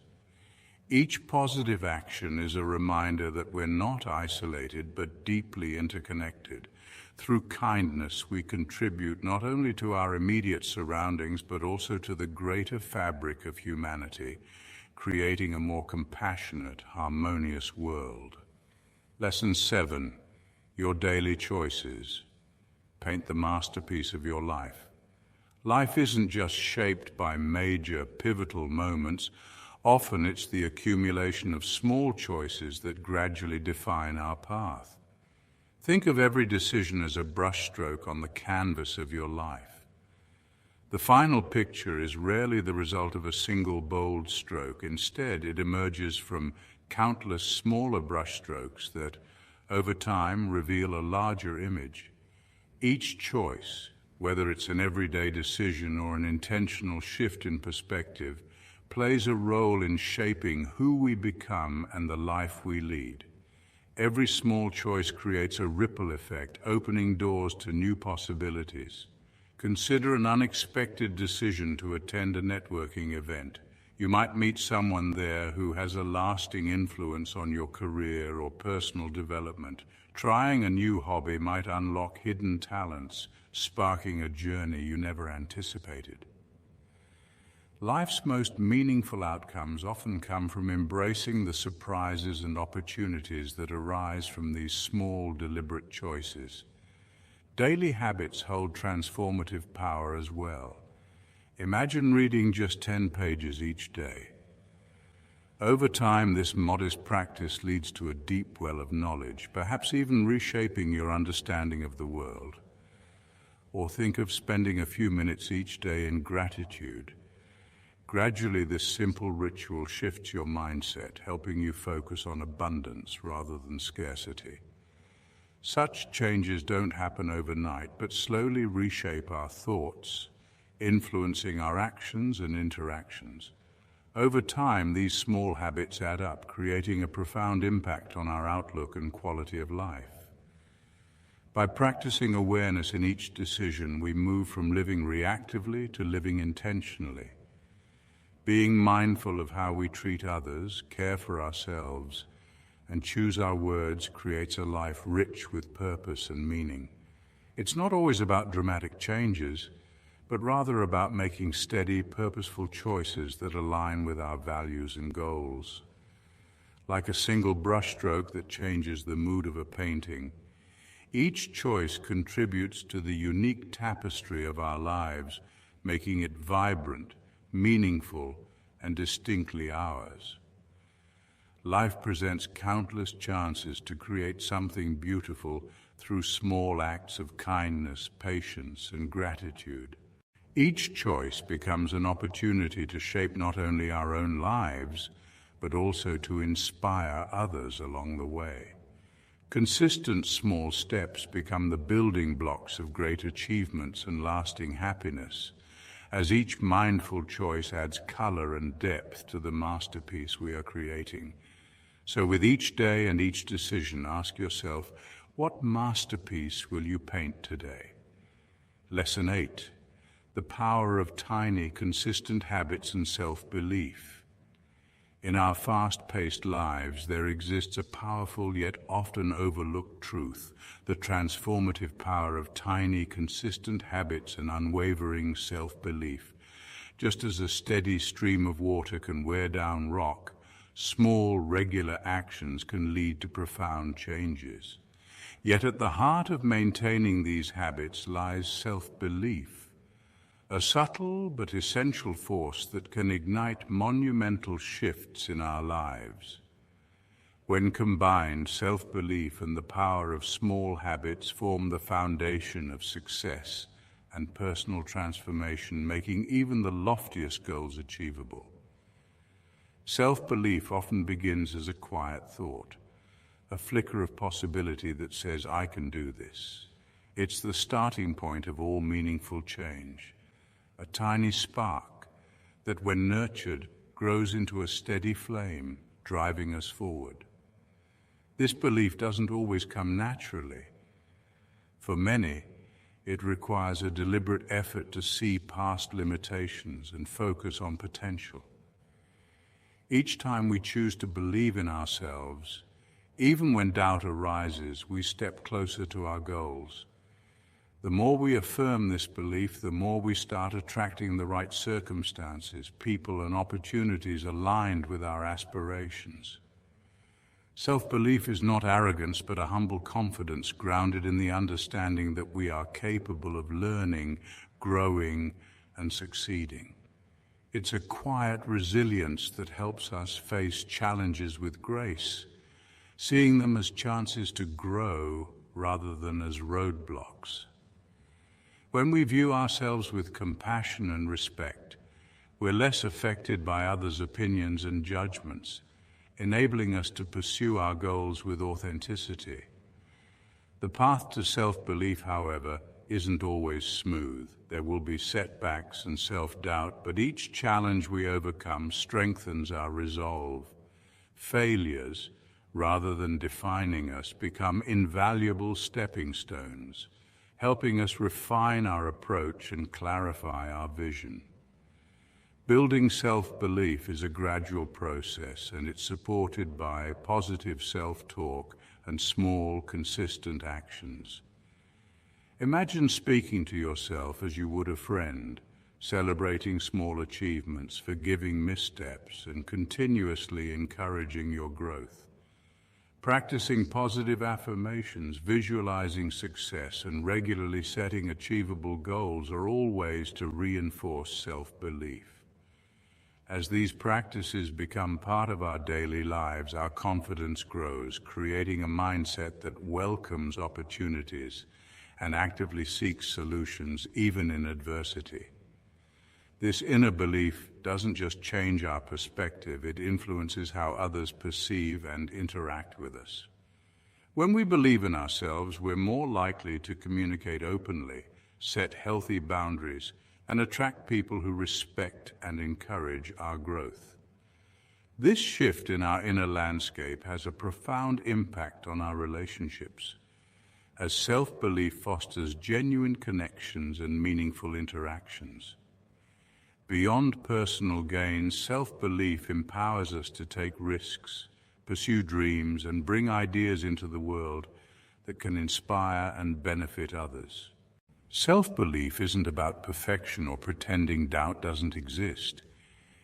Each positive action is a reminder that we're not isolated but deeply interconnected. Through kindness, we contribute not only to our immediate surroundings but also to the greater fabric of humanity, creating a more compassionate, harmonious world. Lesson 7. Your daily choices. Paint the masterpiece of your life. Life isn't just shaped by major, pivotal moments. Often it's the accumulation of small choices that gradually define our path. Think of every decision as a brushstroke on the canvas of your life. The final picture is rarely the result of a single bold stroke. Instead, it emerges from countless smaller brushstrokes that, over time, reveal a larger image. Each choice, whether it's an everyday decision or an intentional shift in perspective, plays a role in shaping who we become and the life we lead. Every small choice creates a ripple effect, opening doors to new possibilities. Consider an unexpected decision to attend a networking event. You might meet someone there who has a lasting influence on your career or personal development. Trying a new hobby might unlock hidden talents, sparking a journey you never anticipated. Life's most meaningful outcomes often come from embracing the surprises and opportunities that arise from these small, deliberate choices. Daily habits hold transformative power as well. Imagine reading just 10 pages each day. Over time, this modest practice leads to a deep well of knowledge, perhaps even reshaping your understanding of the world. Or think of spending a few minutes each day in gratitude. Gradually, this simple ritual shifts your mindset, helping you focus on abundance rather than scarcity. Such changes don't happen overnight, but slowly reshape our thoughts, influencing our actions and interactions. Over time, these small habits add up, creating a profound impact on our outlook and quality of life. By practicing awareness in each decision, we move from living reactively to living intentionally. Being mindful of how we treat others, care for ourselves, and choose our words creates a life rich with purpose and meaning. It's not always about dramatic changes, but rather about making steady, purposeful choices that align with our values and goals. Like a single brushstroke that changes the mood of a painting, Each choice contributes to the unique tapestry of our lives, making it vibrant, meaningful, and distinctly ours. Life presents countless chances to create something beautiful through small acts of kindness, patience, and gratitude. Each choice becomes an opportunity to shape not only our own lives, but also to inspire others along the way. Consistent small steps become the building blocks of great achievements and lasting happiness, as each mindful choice adds color and depth to the masterpiece we are creating. So with each day and each decision, ask yourself, what masterpiece will you paint today? Lesson 8. The power of tiny, consistent habits and self-belief. In our fast-paced lives, there exists a powerful yet often overlooked truth, the transformative power of tiny, consistent habits and unwavering self-belief. Just as a steady stream of water can wear down rock, small, regular actions can lead to profound changes. Yet at the heart of maintaining these habits lies self-belief, a subtle but essential force that can ignite monumental shifts in our lives. When combined, self-belief and the power of small habits form the foundation of success and personal transformation, making even the loftiest goals achievable. Self-belief often begins as a quiet thought, a flicker of possibility that says, "I can do this." It's the starting point of all meaningful change. A tiny spark that, when nurtured, grows into a steady flame, driving us forward. This belief doesn't always come naturally. For many, it requires a deliberate effort to see past limitations and focus on potential. Each time we choose to believe in ourselves, even when doubt arises, we step closer to our goals. The more we affirm this belief, the more we start attracting the right circumstances, people, and opportunities aligned with our aspirations. Self-belief is not arrogance, but a humble confidence grounded in the understanding that we are capable of learning, growing, and succeeding. It's a quiet resilience that helps us face challenges with grace, seeing them as chances to grow rather than as roadblocks. When we view ourselves with compassion and respect, we're less affected by others' opinions and judgments, enabling us to pursue our goals with authenticity. The path to self-belief, however, isn't always smooth. There will be setbacks and self-doubt, but each challenge we overcome strengthens our resolve. Failures, rather than defining us, become invaluable stepping stones, helping us refine our approach and clarify our vision. Building self-belief is a gradual process, and it's supported by positive self-talk and small, consistent actions. Imagine speaking to yourself as you would a friend, celebrating small achievements, forgiving missteps, and continuously encouraging your growth. Practicing positive affirmations, visualizing success, and regularly setting achievable goals are all ways to reinforce self-belief. As these practices become part of our daily lives, our confidence grows, creating a mindset that welcomes opportunities and actively seeks solutions even in adversity. This inner belief doesn't just change our perspective, it influences how others perceive and interact with us. When we believe in ourselves, we're more likely to communicate openly, set healthy boundaries, and attract people who respect and encourage our growth. This shift in our inner landscape has a profound impact on our relationships, as self-belief fosters genuine connections and meaningful interactions. Beyond personal gains, self-belief empowers us to take risks, pursue dreams, and bring ideas into the world that can inspire and benefit others. Self-belief isn't about perfection or pretending doubt doesn't exist.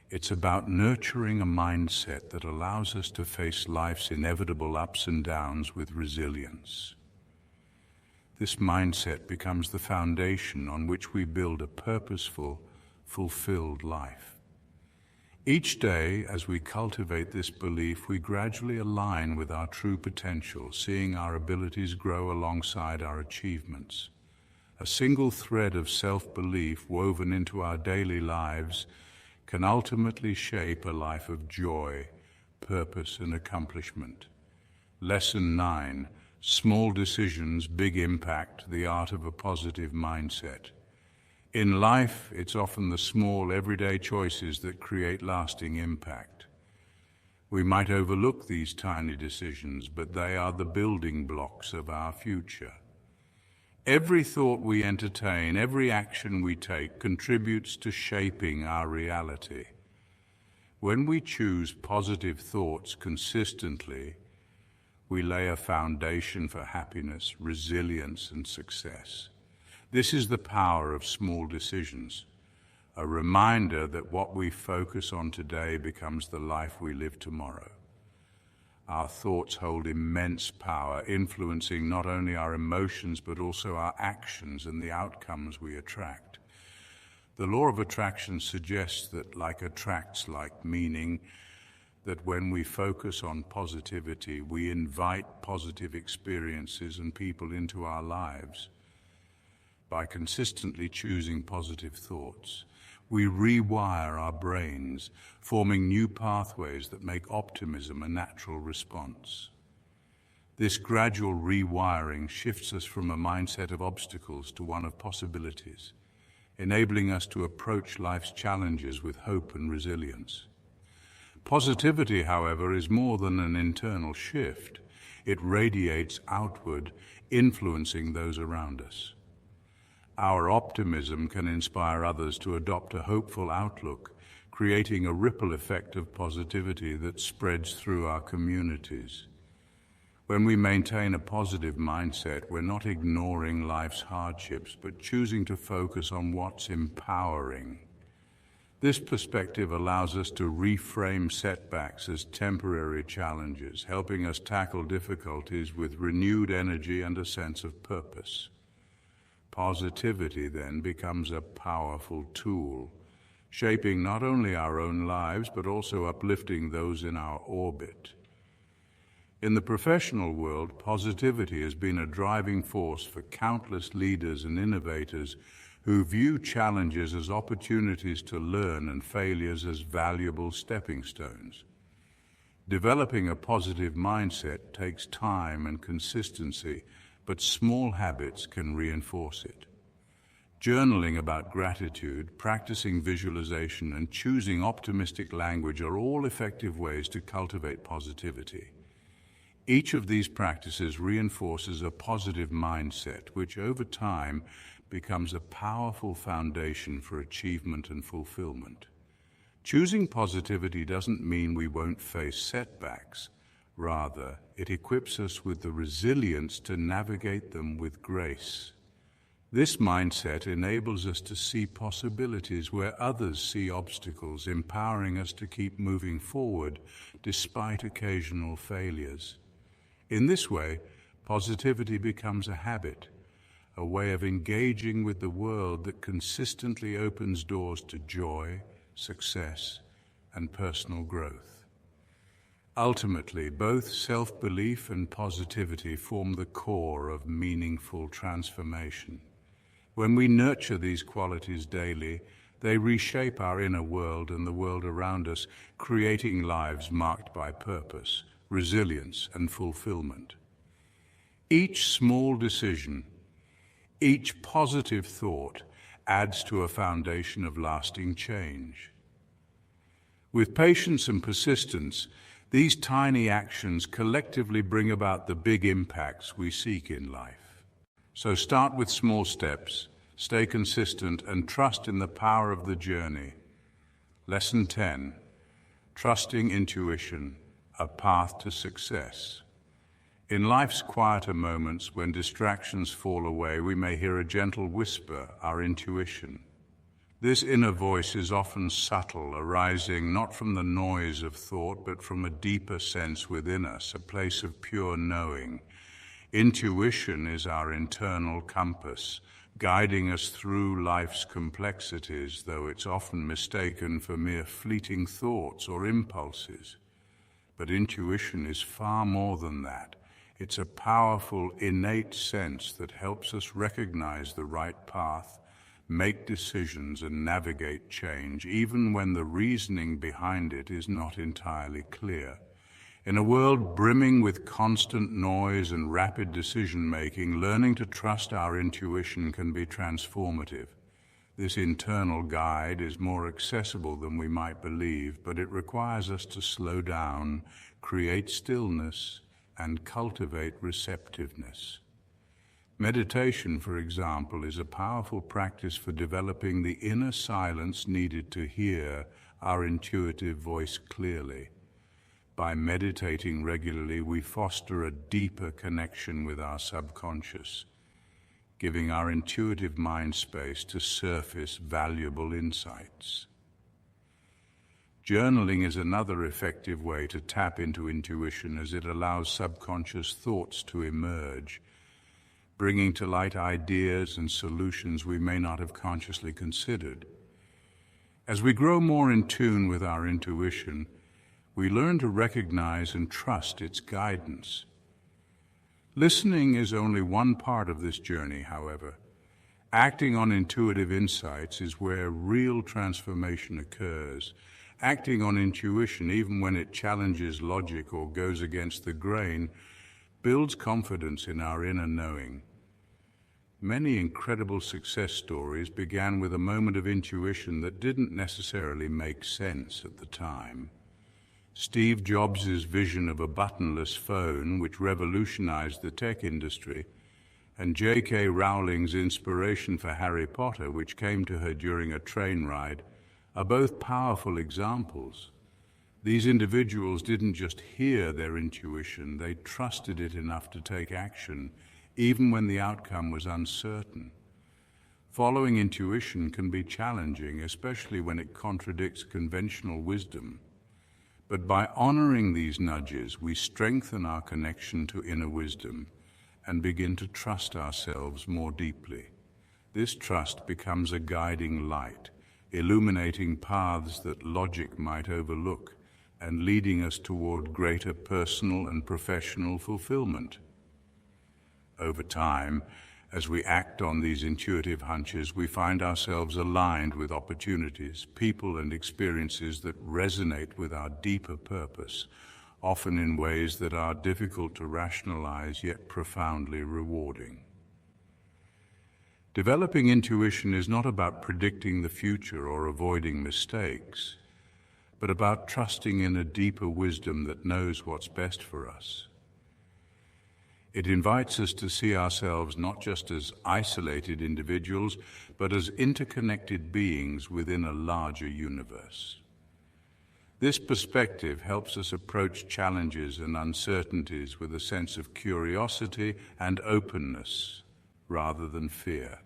It's about nurturing a mindset that allows us to face life's inevitable ups and downs with resilience. This mindset becomes the foundation on which we build a purposeful, fulfilled life. Each day, as we cultivate this belief, we gradually align with our true potential, seeing our abilities grow alongside our achievements. A single thread of self-belief woven into our daily lives can ultimately shape a life of joy, purpose, and accomplishment. Lesson 9. Small decisions, big impact, the art of a positive mindset. In life, it's often the small, everyday choices that create lasting impact. We might overlook these tiny decisions, but they are the building blocks of our future. Every thought we entertain, every action we take contributes to shaping our reality. When we choose positive thoughts consistently, we lay a foundation for happiness, resilience, and success. This is the power of small decisions, a reminder that what we focus on today becomes the life we live tomorrow. Our thoughts hold immense power, influencing not only our emotions but also our actions and the outcomes we attract. The law of attraction suggests that like attracts like, meaning that when we focus on positivity, we invite positive experiences and people into our lives. By consistently choosing positive thoughts, we rewire our brains, forming new pathways that make optimism a natural response. This gradual rewiring shifts us from a mindset of obstacles to one of possibilities, enabling us to approach life's challenges with hope and resilience. Positivity, however, is more than an internal shift. It radiates outward, influencing those around us. Our optimism can inspire others to adopt a hopeful outlook, creating a ripple effect of positivity that spreads through our communities. When we maintain a positive mindset, we're not ignoring life's hardships, but choosing to focus on what's empowering. This perspective allows us to reframe setbacks as temporary challenges, helping us tackle difficulties with renewed energy and a sense of purpose. Positivity then becomes a powerful tool, shaping not only our own lives but also uplifting those in our orbit. In the professional world, positivity has been a driving force for countless leaders and innovators who view challenges as opportunities to learn and failures as valuable stepping stones. Developing a positive mindset takes time and consistency, but small habits can reinforce it. Journaling about gratitude, practicing visualization, and choosing optimistic language are all effective ways to cultivate positivity. Each of these practices reinforces a positive mindset, which over time becomes a powerful foundation for achievement and fulfillment. Choosing positivity doesn't mean we won't face setbacks. Rather, it equips us with the resilience to navigate them with grace. This mindset enables us to see possibilities where others see obstacles, empowering us to keep moving forward despite occasional failures. In this way, positivity becomes a habit, a way of engaging with the world that consistently opens doors to joy, success, and personal growth. Ultimately, both self-belief and positivity form the core of meaningful transformation. When we nurture these qualities daily, they reshape our inner world and the world around us, creating lives marked by purpose, resilience, and fulfillment. Each small decision, each positive thought adds to a foundation of lasting change. With patience and persistence, these tiny actions collectively bring about the big impacts we seek in life. So start with small steps, stay consistent, and trust in the power of the journey. Lesson 10. Trusting intuition, a path to success. In life's quieter moments, when distractions fall away, we may hear a gentle whisper, our intuition. This inner voice is often subtle, arising not from the noise of thought, but from a deeper sense within us, a place of pure knowing. Intuition is our internal compass, guiding us through life's complexities, though it's often mistaken for mere fleeting thoughts or impulses. But intuition is far more than that. It's a powerful, innate sense that helps us recognize the right path, make decisions, and navigate change, even when the reasoning behind it is not entirely clear. In a world brimming with constant noise and rapid decision-making, learning to trust our intuition can be transformative. This internal guide is more accessible than we might believe, but it requires us to slow down, create stillness, and cultivate receptiveness. Meditation, for example, is a powerful practice for developing the inner silence needed to hear our intuitive voice clearly. By meditating regularly, we foster a deeper connection with our subconscious, giving our intuitive mind space to surface valuable insights. Journaling is another effective way to tap into intuition, as it allows subconscious thoughts to emerge, bringing to light ideas and solutions we may not have consciously considered. As we grow more in tune with our intuition, we learn to recognize and trust its guidance. Listening is only one part of this journey, however. Acting on intuitive insights is where real transformation occurs. Acting on intuition, even when it challenges logic or goes against the grain, builds confidence in our inner knowing. Many incredible success stories began with a moment of intuition that didn't necessarily make sense at the time. Steve Jobs' vision of a buttonless phone, which revolutionized the tech industry, and J.K. Rowling's inspiration for Harry Potter, which came to her during a train ride, are both powerful examples. These individuals didn't just hear their intuition, they trusted it enough to take action, even when the outcome was uncertain. Following intuition can be challenging, especially when it contradicts conventional wisdom. But by honoring these nudges, we strengthen our connection to inner wisdom and begin to trust ourselves more deeply. This trust becomes a guiding light, illuminating paths that logic might overlook and leading us toward greater personal and professional fulfillment. Over time, as we act on these intuitive hunches, we find ourselves aligned with opportunities, people, and experiences that resonate with our deeper purpose, often in ways that are difficult to rationalize yet profoundly rewarding. Developing intuition is not about predicting the future or avoiding mistakes, but about trusting in a deeper wisdom that knows what's best for us. It invites us to see ourselves not just as isolated individuals, but as interconnected beings within a larger universe. This perspective helps us approach challenges and uncertainties with a sense of curiosity and openness, rather than fear.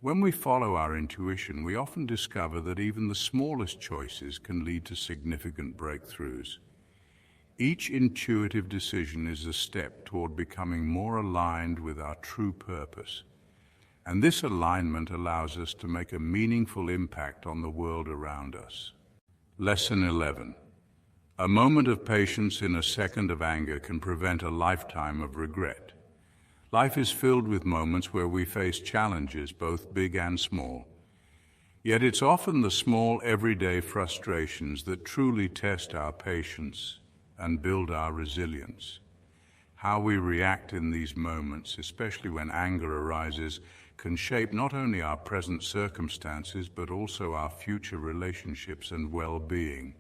When we follow our intuition, we often discover that even the smallest choices can lead to significant breakthroughs. Each intuitive decision is a step toward becoming more aligned with our true purpose, and this alignment allows us to make a meaningful impact on the world around us. Lesson 11. A moment of patience in a second of anger can prevent a lifetime of regret. Life is filled with moments where we face challenges, both big and small. Yet it's often the small, everyday frustrations that truly test our patience and build our resilience. How we react in these moments, especially when anger arises, can shape not only our present circumstances, but also our future relationships and well-being.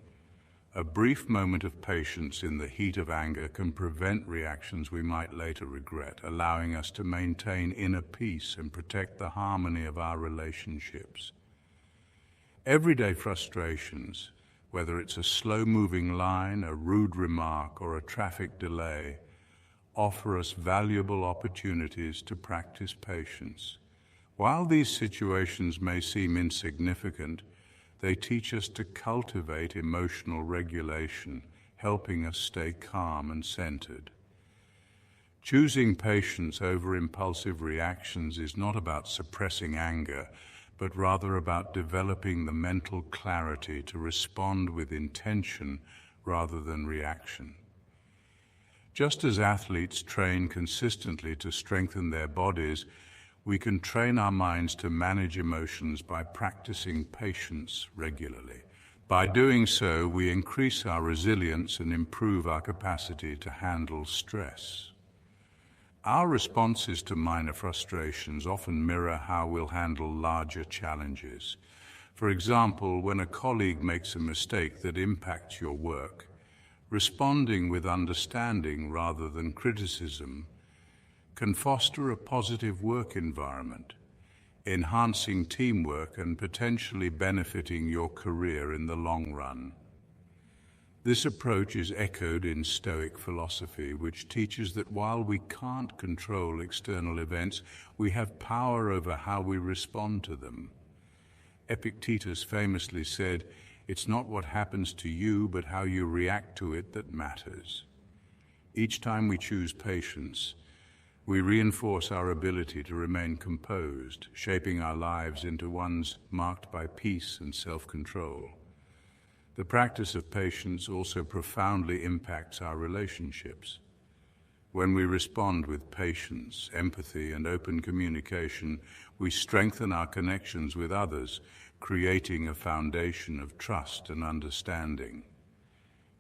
A brief moment of patience in the heat of anger can prevent reactions we might later regret, allowing us to maintain inner peace and protect the harmony of our relationships. Everyday frustrations, whether it's a slow-moving line, a rude remark, or a traffic delay, offer us valuable opportunities to practice patience. While these situations may seem insignificant, they teach us to cultivate emotional regulation, helping us stay calm and centered. Choosing patience over impulsive reactions is not about suppressing anger, but rather about developing the mental clarity to respond with intention rather than reaction. Just as athletes train consistently to strengthen their bodies, we can train our minds to manage emotions by practicing patience regularly. By doing so, we increase our resilience and improve our capacity to handle stress. Our responses to minor frustrations often mirror how we'll handle larger challenges. For example, when a colleague makes a mistake that impacts your work, responding with understanding rather than criticism can foster a positive work environment, enhancing teamwork and potentially benefiting your career in the long run. This approach is echoed in Stoic philosophy, which teaches that while we can't control external events, we have power over how we respond to them. Epictetus famously said, "It's not what happens to you, but how you react to it that matters." Each time we choose patience, we reinforce our ability to remain composed, shaping our lives into ones marked by peace and self-control. The practice of patience also profoundly impacts our relationships. When we respond with patience, empathy, and open communication, we strengthen our connections with others, creating a foundation of trust and understanding.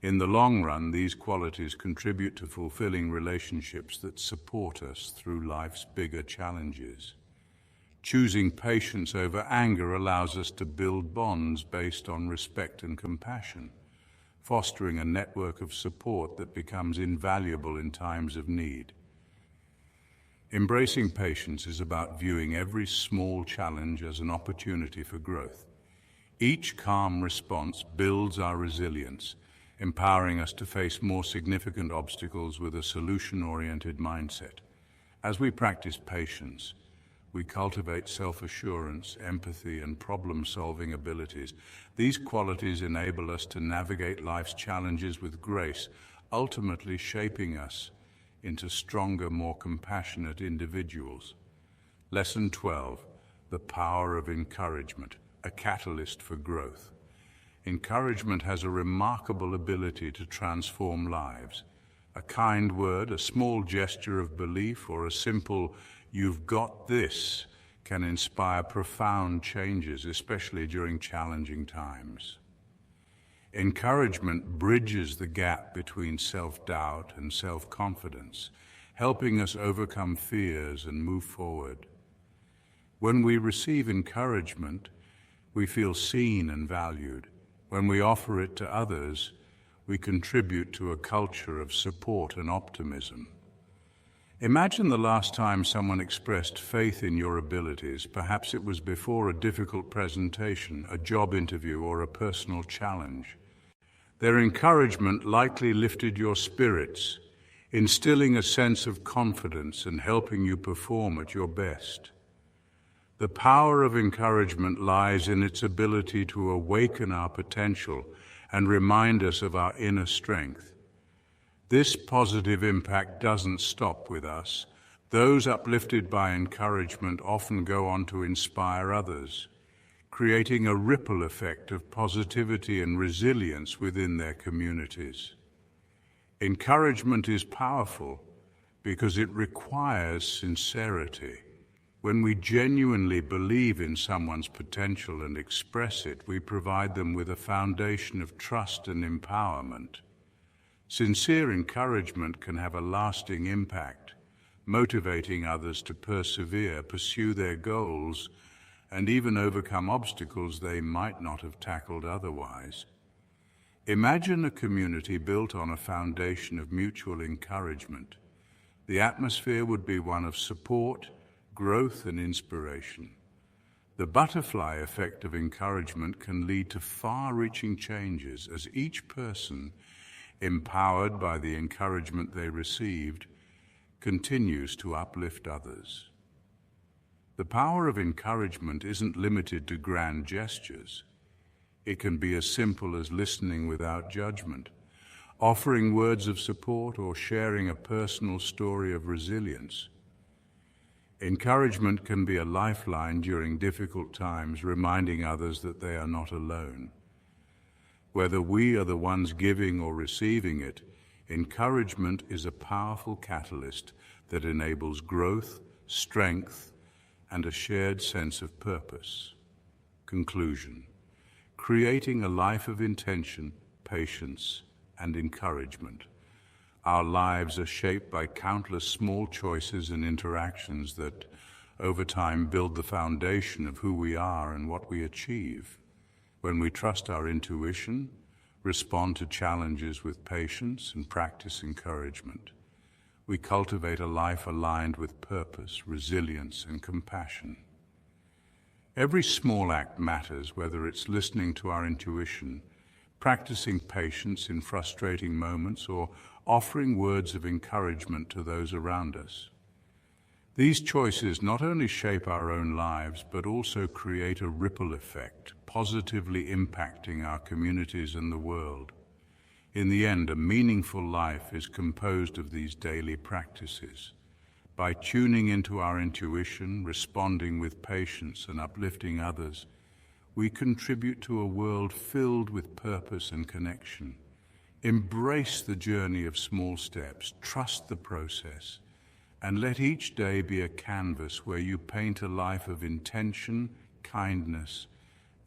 In the long run, these qualities contribute to fulfilling relationships that support us through life's bigger challenges. Choosing patience over anger allows us to build bonds based on respect and compassion, fostering a network of support that becomes invaluable in times of need. Embracing patience is about viewing every small challenge as an opportunity for growth. Each calm response builds our resilience, empowering us to face more significant obstacles with a solution-oriented mindset. As we practice patience, we cultivate self-assurance, empathy, and problem-solving abilities. These qualities enable us to navigate life's challenges with grace, ultimately shaping us into stronger, more compassionate individuals. Lesson 12, the power of encouragement, a catalyst for growth. Encouragement has a remarkable ability to transform lives. A kind word, a small gesture of belief, or a simple "you've got this" can inspire profound changes, especially during challenging times. Encouragement bridges the gap between self-doubt and self-confidence, helping us overcome fears and move forward. When we receive encouragement, we feel seen and valued. When we offer it to others, we contribute to a culture of support and optimism. Imagine the last time someone expressed faith in your abilities. Perhaps it was before a difficult presentation, a job interview, or a personal challenge. Their encouragement likely lifted your spirits, instilling a sense of confidence and helping you perform at your best. The power of encouragement lies in its ability to awaken our potential and remind us of our inner strength. This positive impact doesn't stop with us. Those uplifted by encouragement often go on to inspire others, creating a ripple effect of positivity and resilience within their communities. Encouragement is powerful because it requires sincerity. When we genuinely believe in someone's potential and express it, we provide them with a foundation of trust and empowerment. Sincere encouragement can have a lasting impact, motivating others to persevere, pursue their goals, and even overcome obstacles they might not have tackled otherwise. Imagine a community built on a foundation of mutual encouragement. The atmosphere would be one of support, growth, and inspiration. The butterfly effect of encouragement can lead to far-reaching changes as each person, empowered by the encouragement they received, continues to uplift others. The power of encouragement isn't limited to grand gestures. It can be as simple as listening without judgment, offering words of support, or sharing a personal story of resilience. Encouragement can be a lifeline during difficult times, reminding others that they are not alone. Whether we are the ones giving or receiving it, encouragement is a powerful catalyst that enables growth, strength, and a shared sense of purpose. Conclusion: creating a life of intention, patience, and encouragement. Our lives are shaped by countless small choices and interactions that, over time, build the foundation of who we are and what we achieve. When we trust our intuition, respond to challenges with patience, and practice encouragement, we cultivate a life aligned with purpose, resilience, and compassion. Every small act matters, whether it's listening to our intuition, practicing patience in frustrating moments, or offering words of encouragement to those around us. These choices not only shape our own lives, but also create a ripple effect, positively impacting our communities and the world. In the end, a meaningful life is composed of these daily practices. By tuning into our intuition, responding with patience, and uplifting others, we contribute to a world filled with purpose and connection. Embrace the journey of small steps, trust the process, and let each day be a canvas where you paint a life of intention, kindness,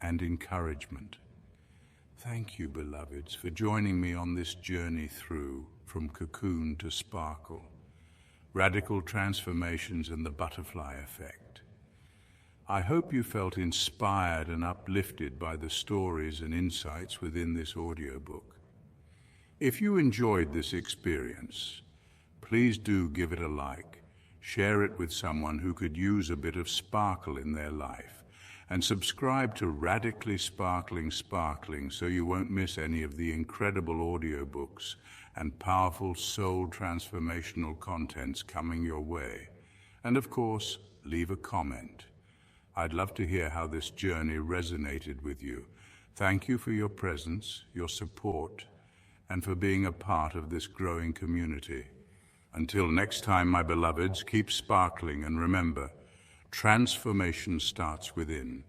and encouragement. Thank you, beloveds, for joining me on this journey through From Cocoon to Sparkle, Radical Transformations and the Butterfly Effect. I hope you felt inspired and uplifted by the stories and insights within this audiobook. If you enjoyed this experience, please do give it a like, share it with someone who could use a bit of sparkle in their life, and subscribe to Radically Sparkling so you won't miss any of the incredible audiobooks and powerful soul transformational contents coming your way. And of course, leave a comment. I'd love to hear how this journey resonated with you. Thank you for your presence, your support, and for being a part of this growing community. Until next time, my beloveds, keep sparkling, and remember, transformation starts within.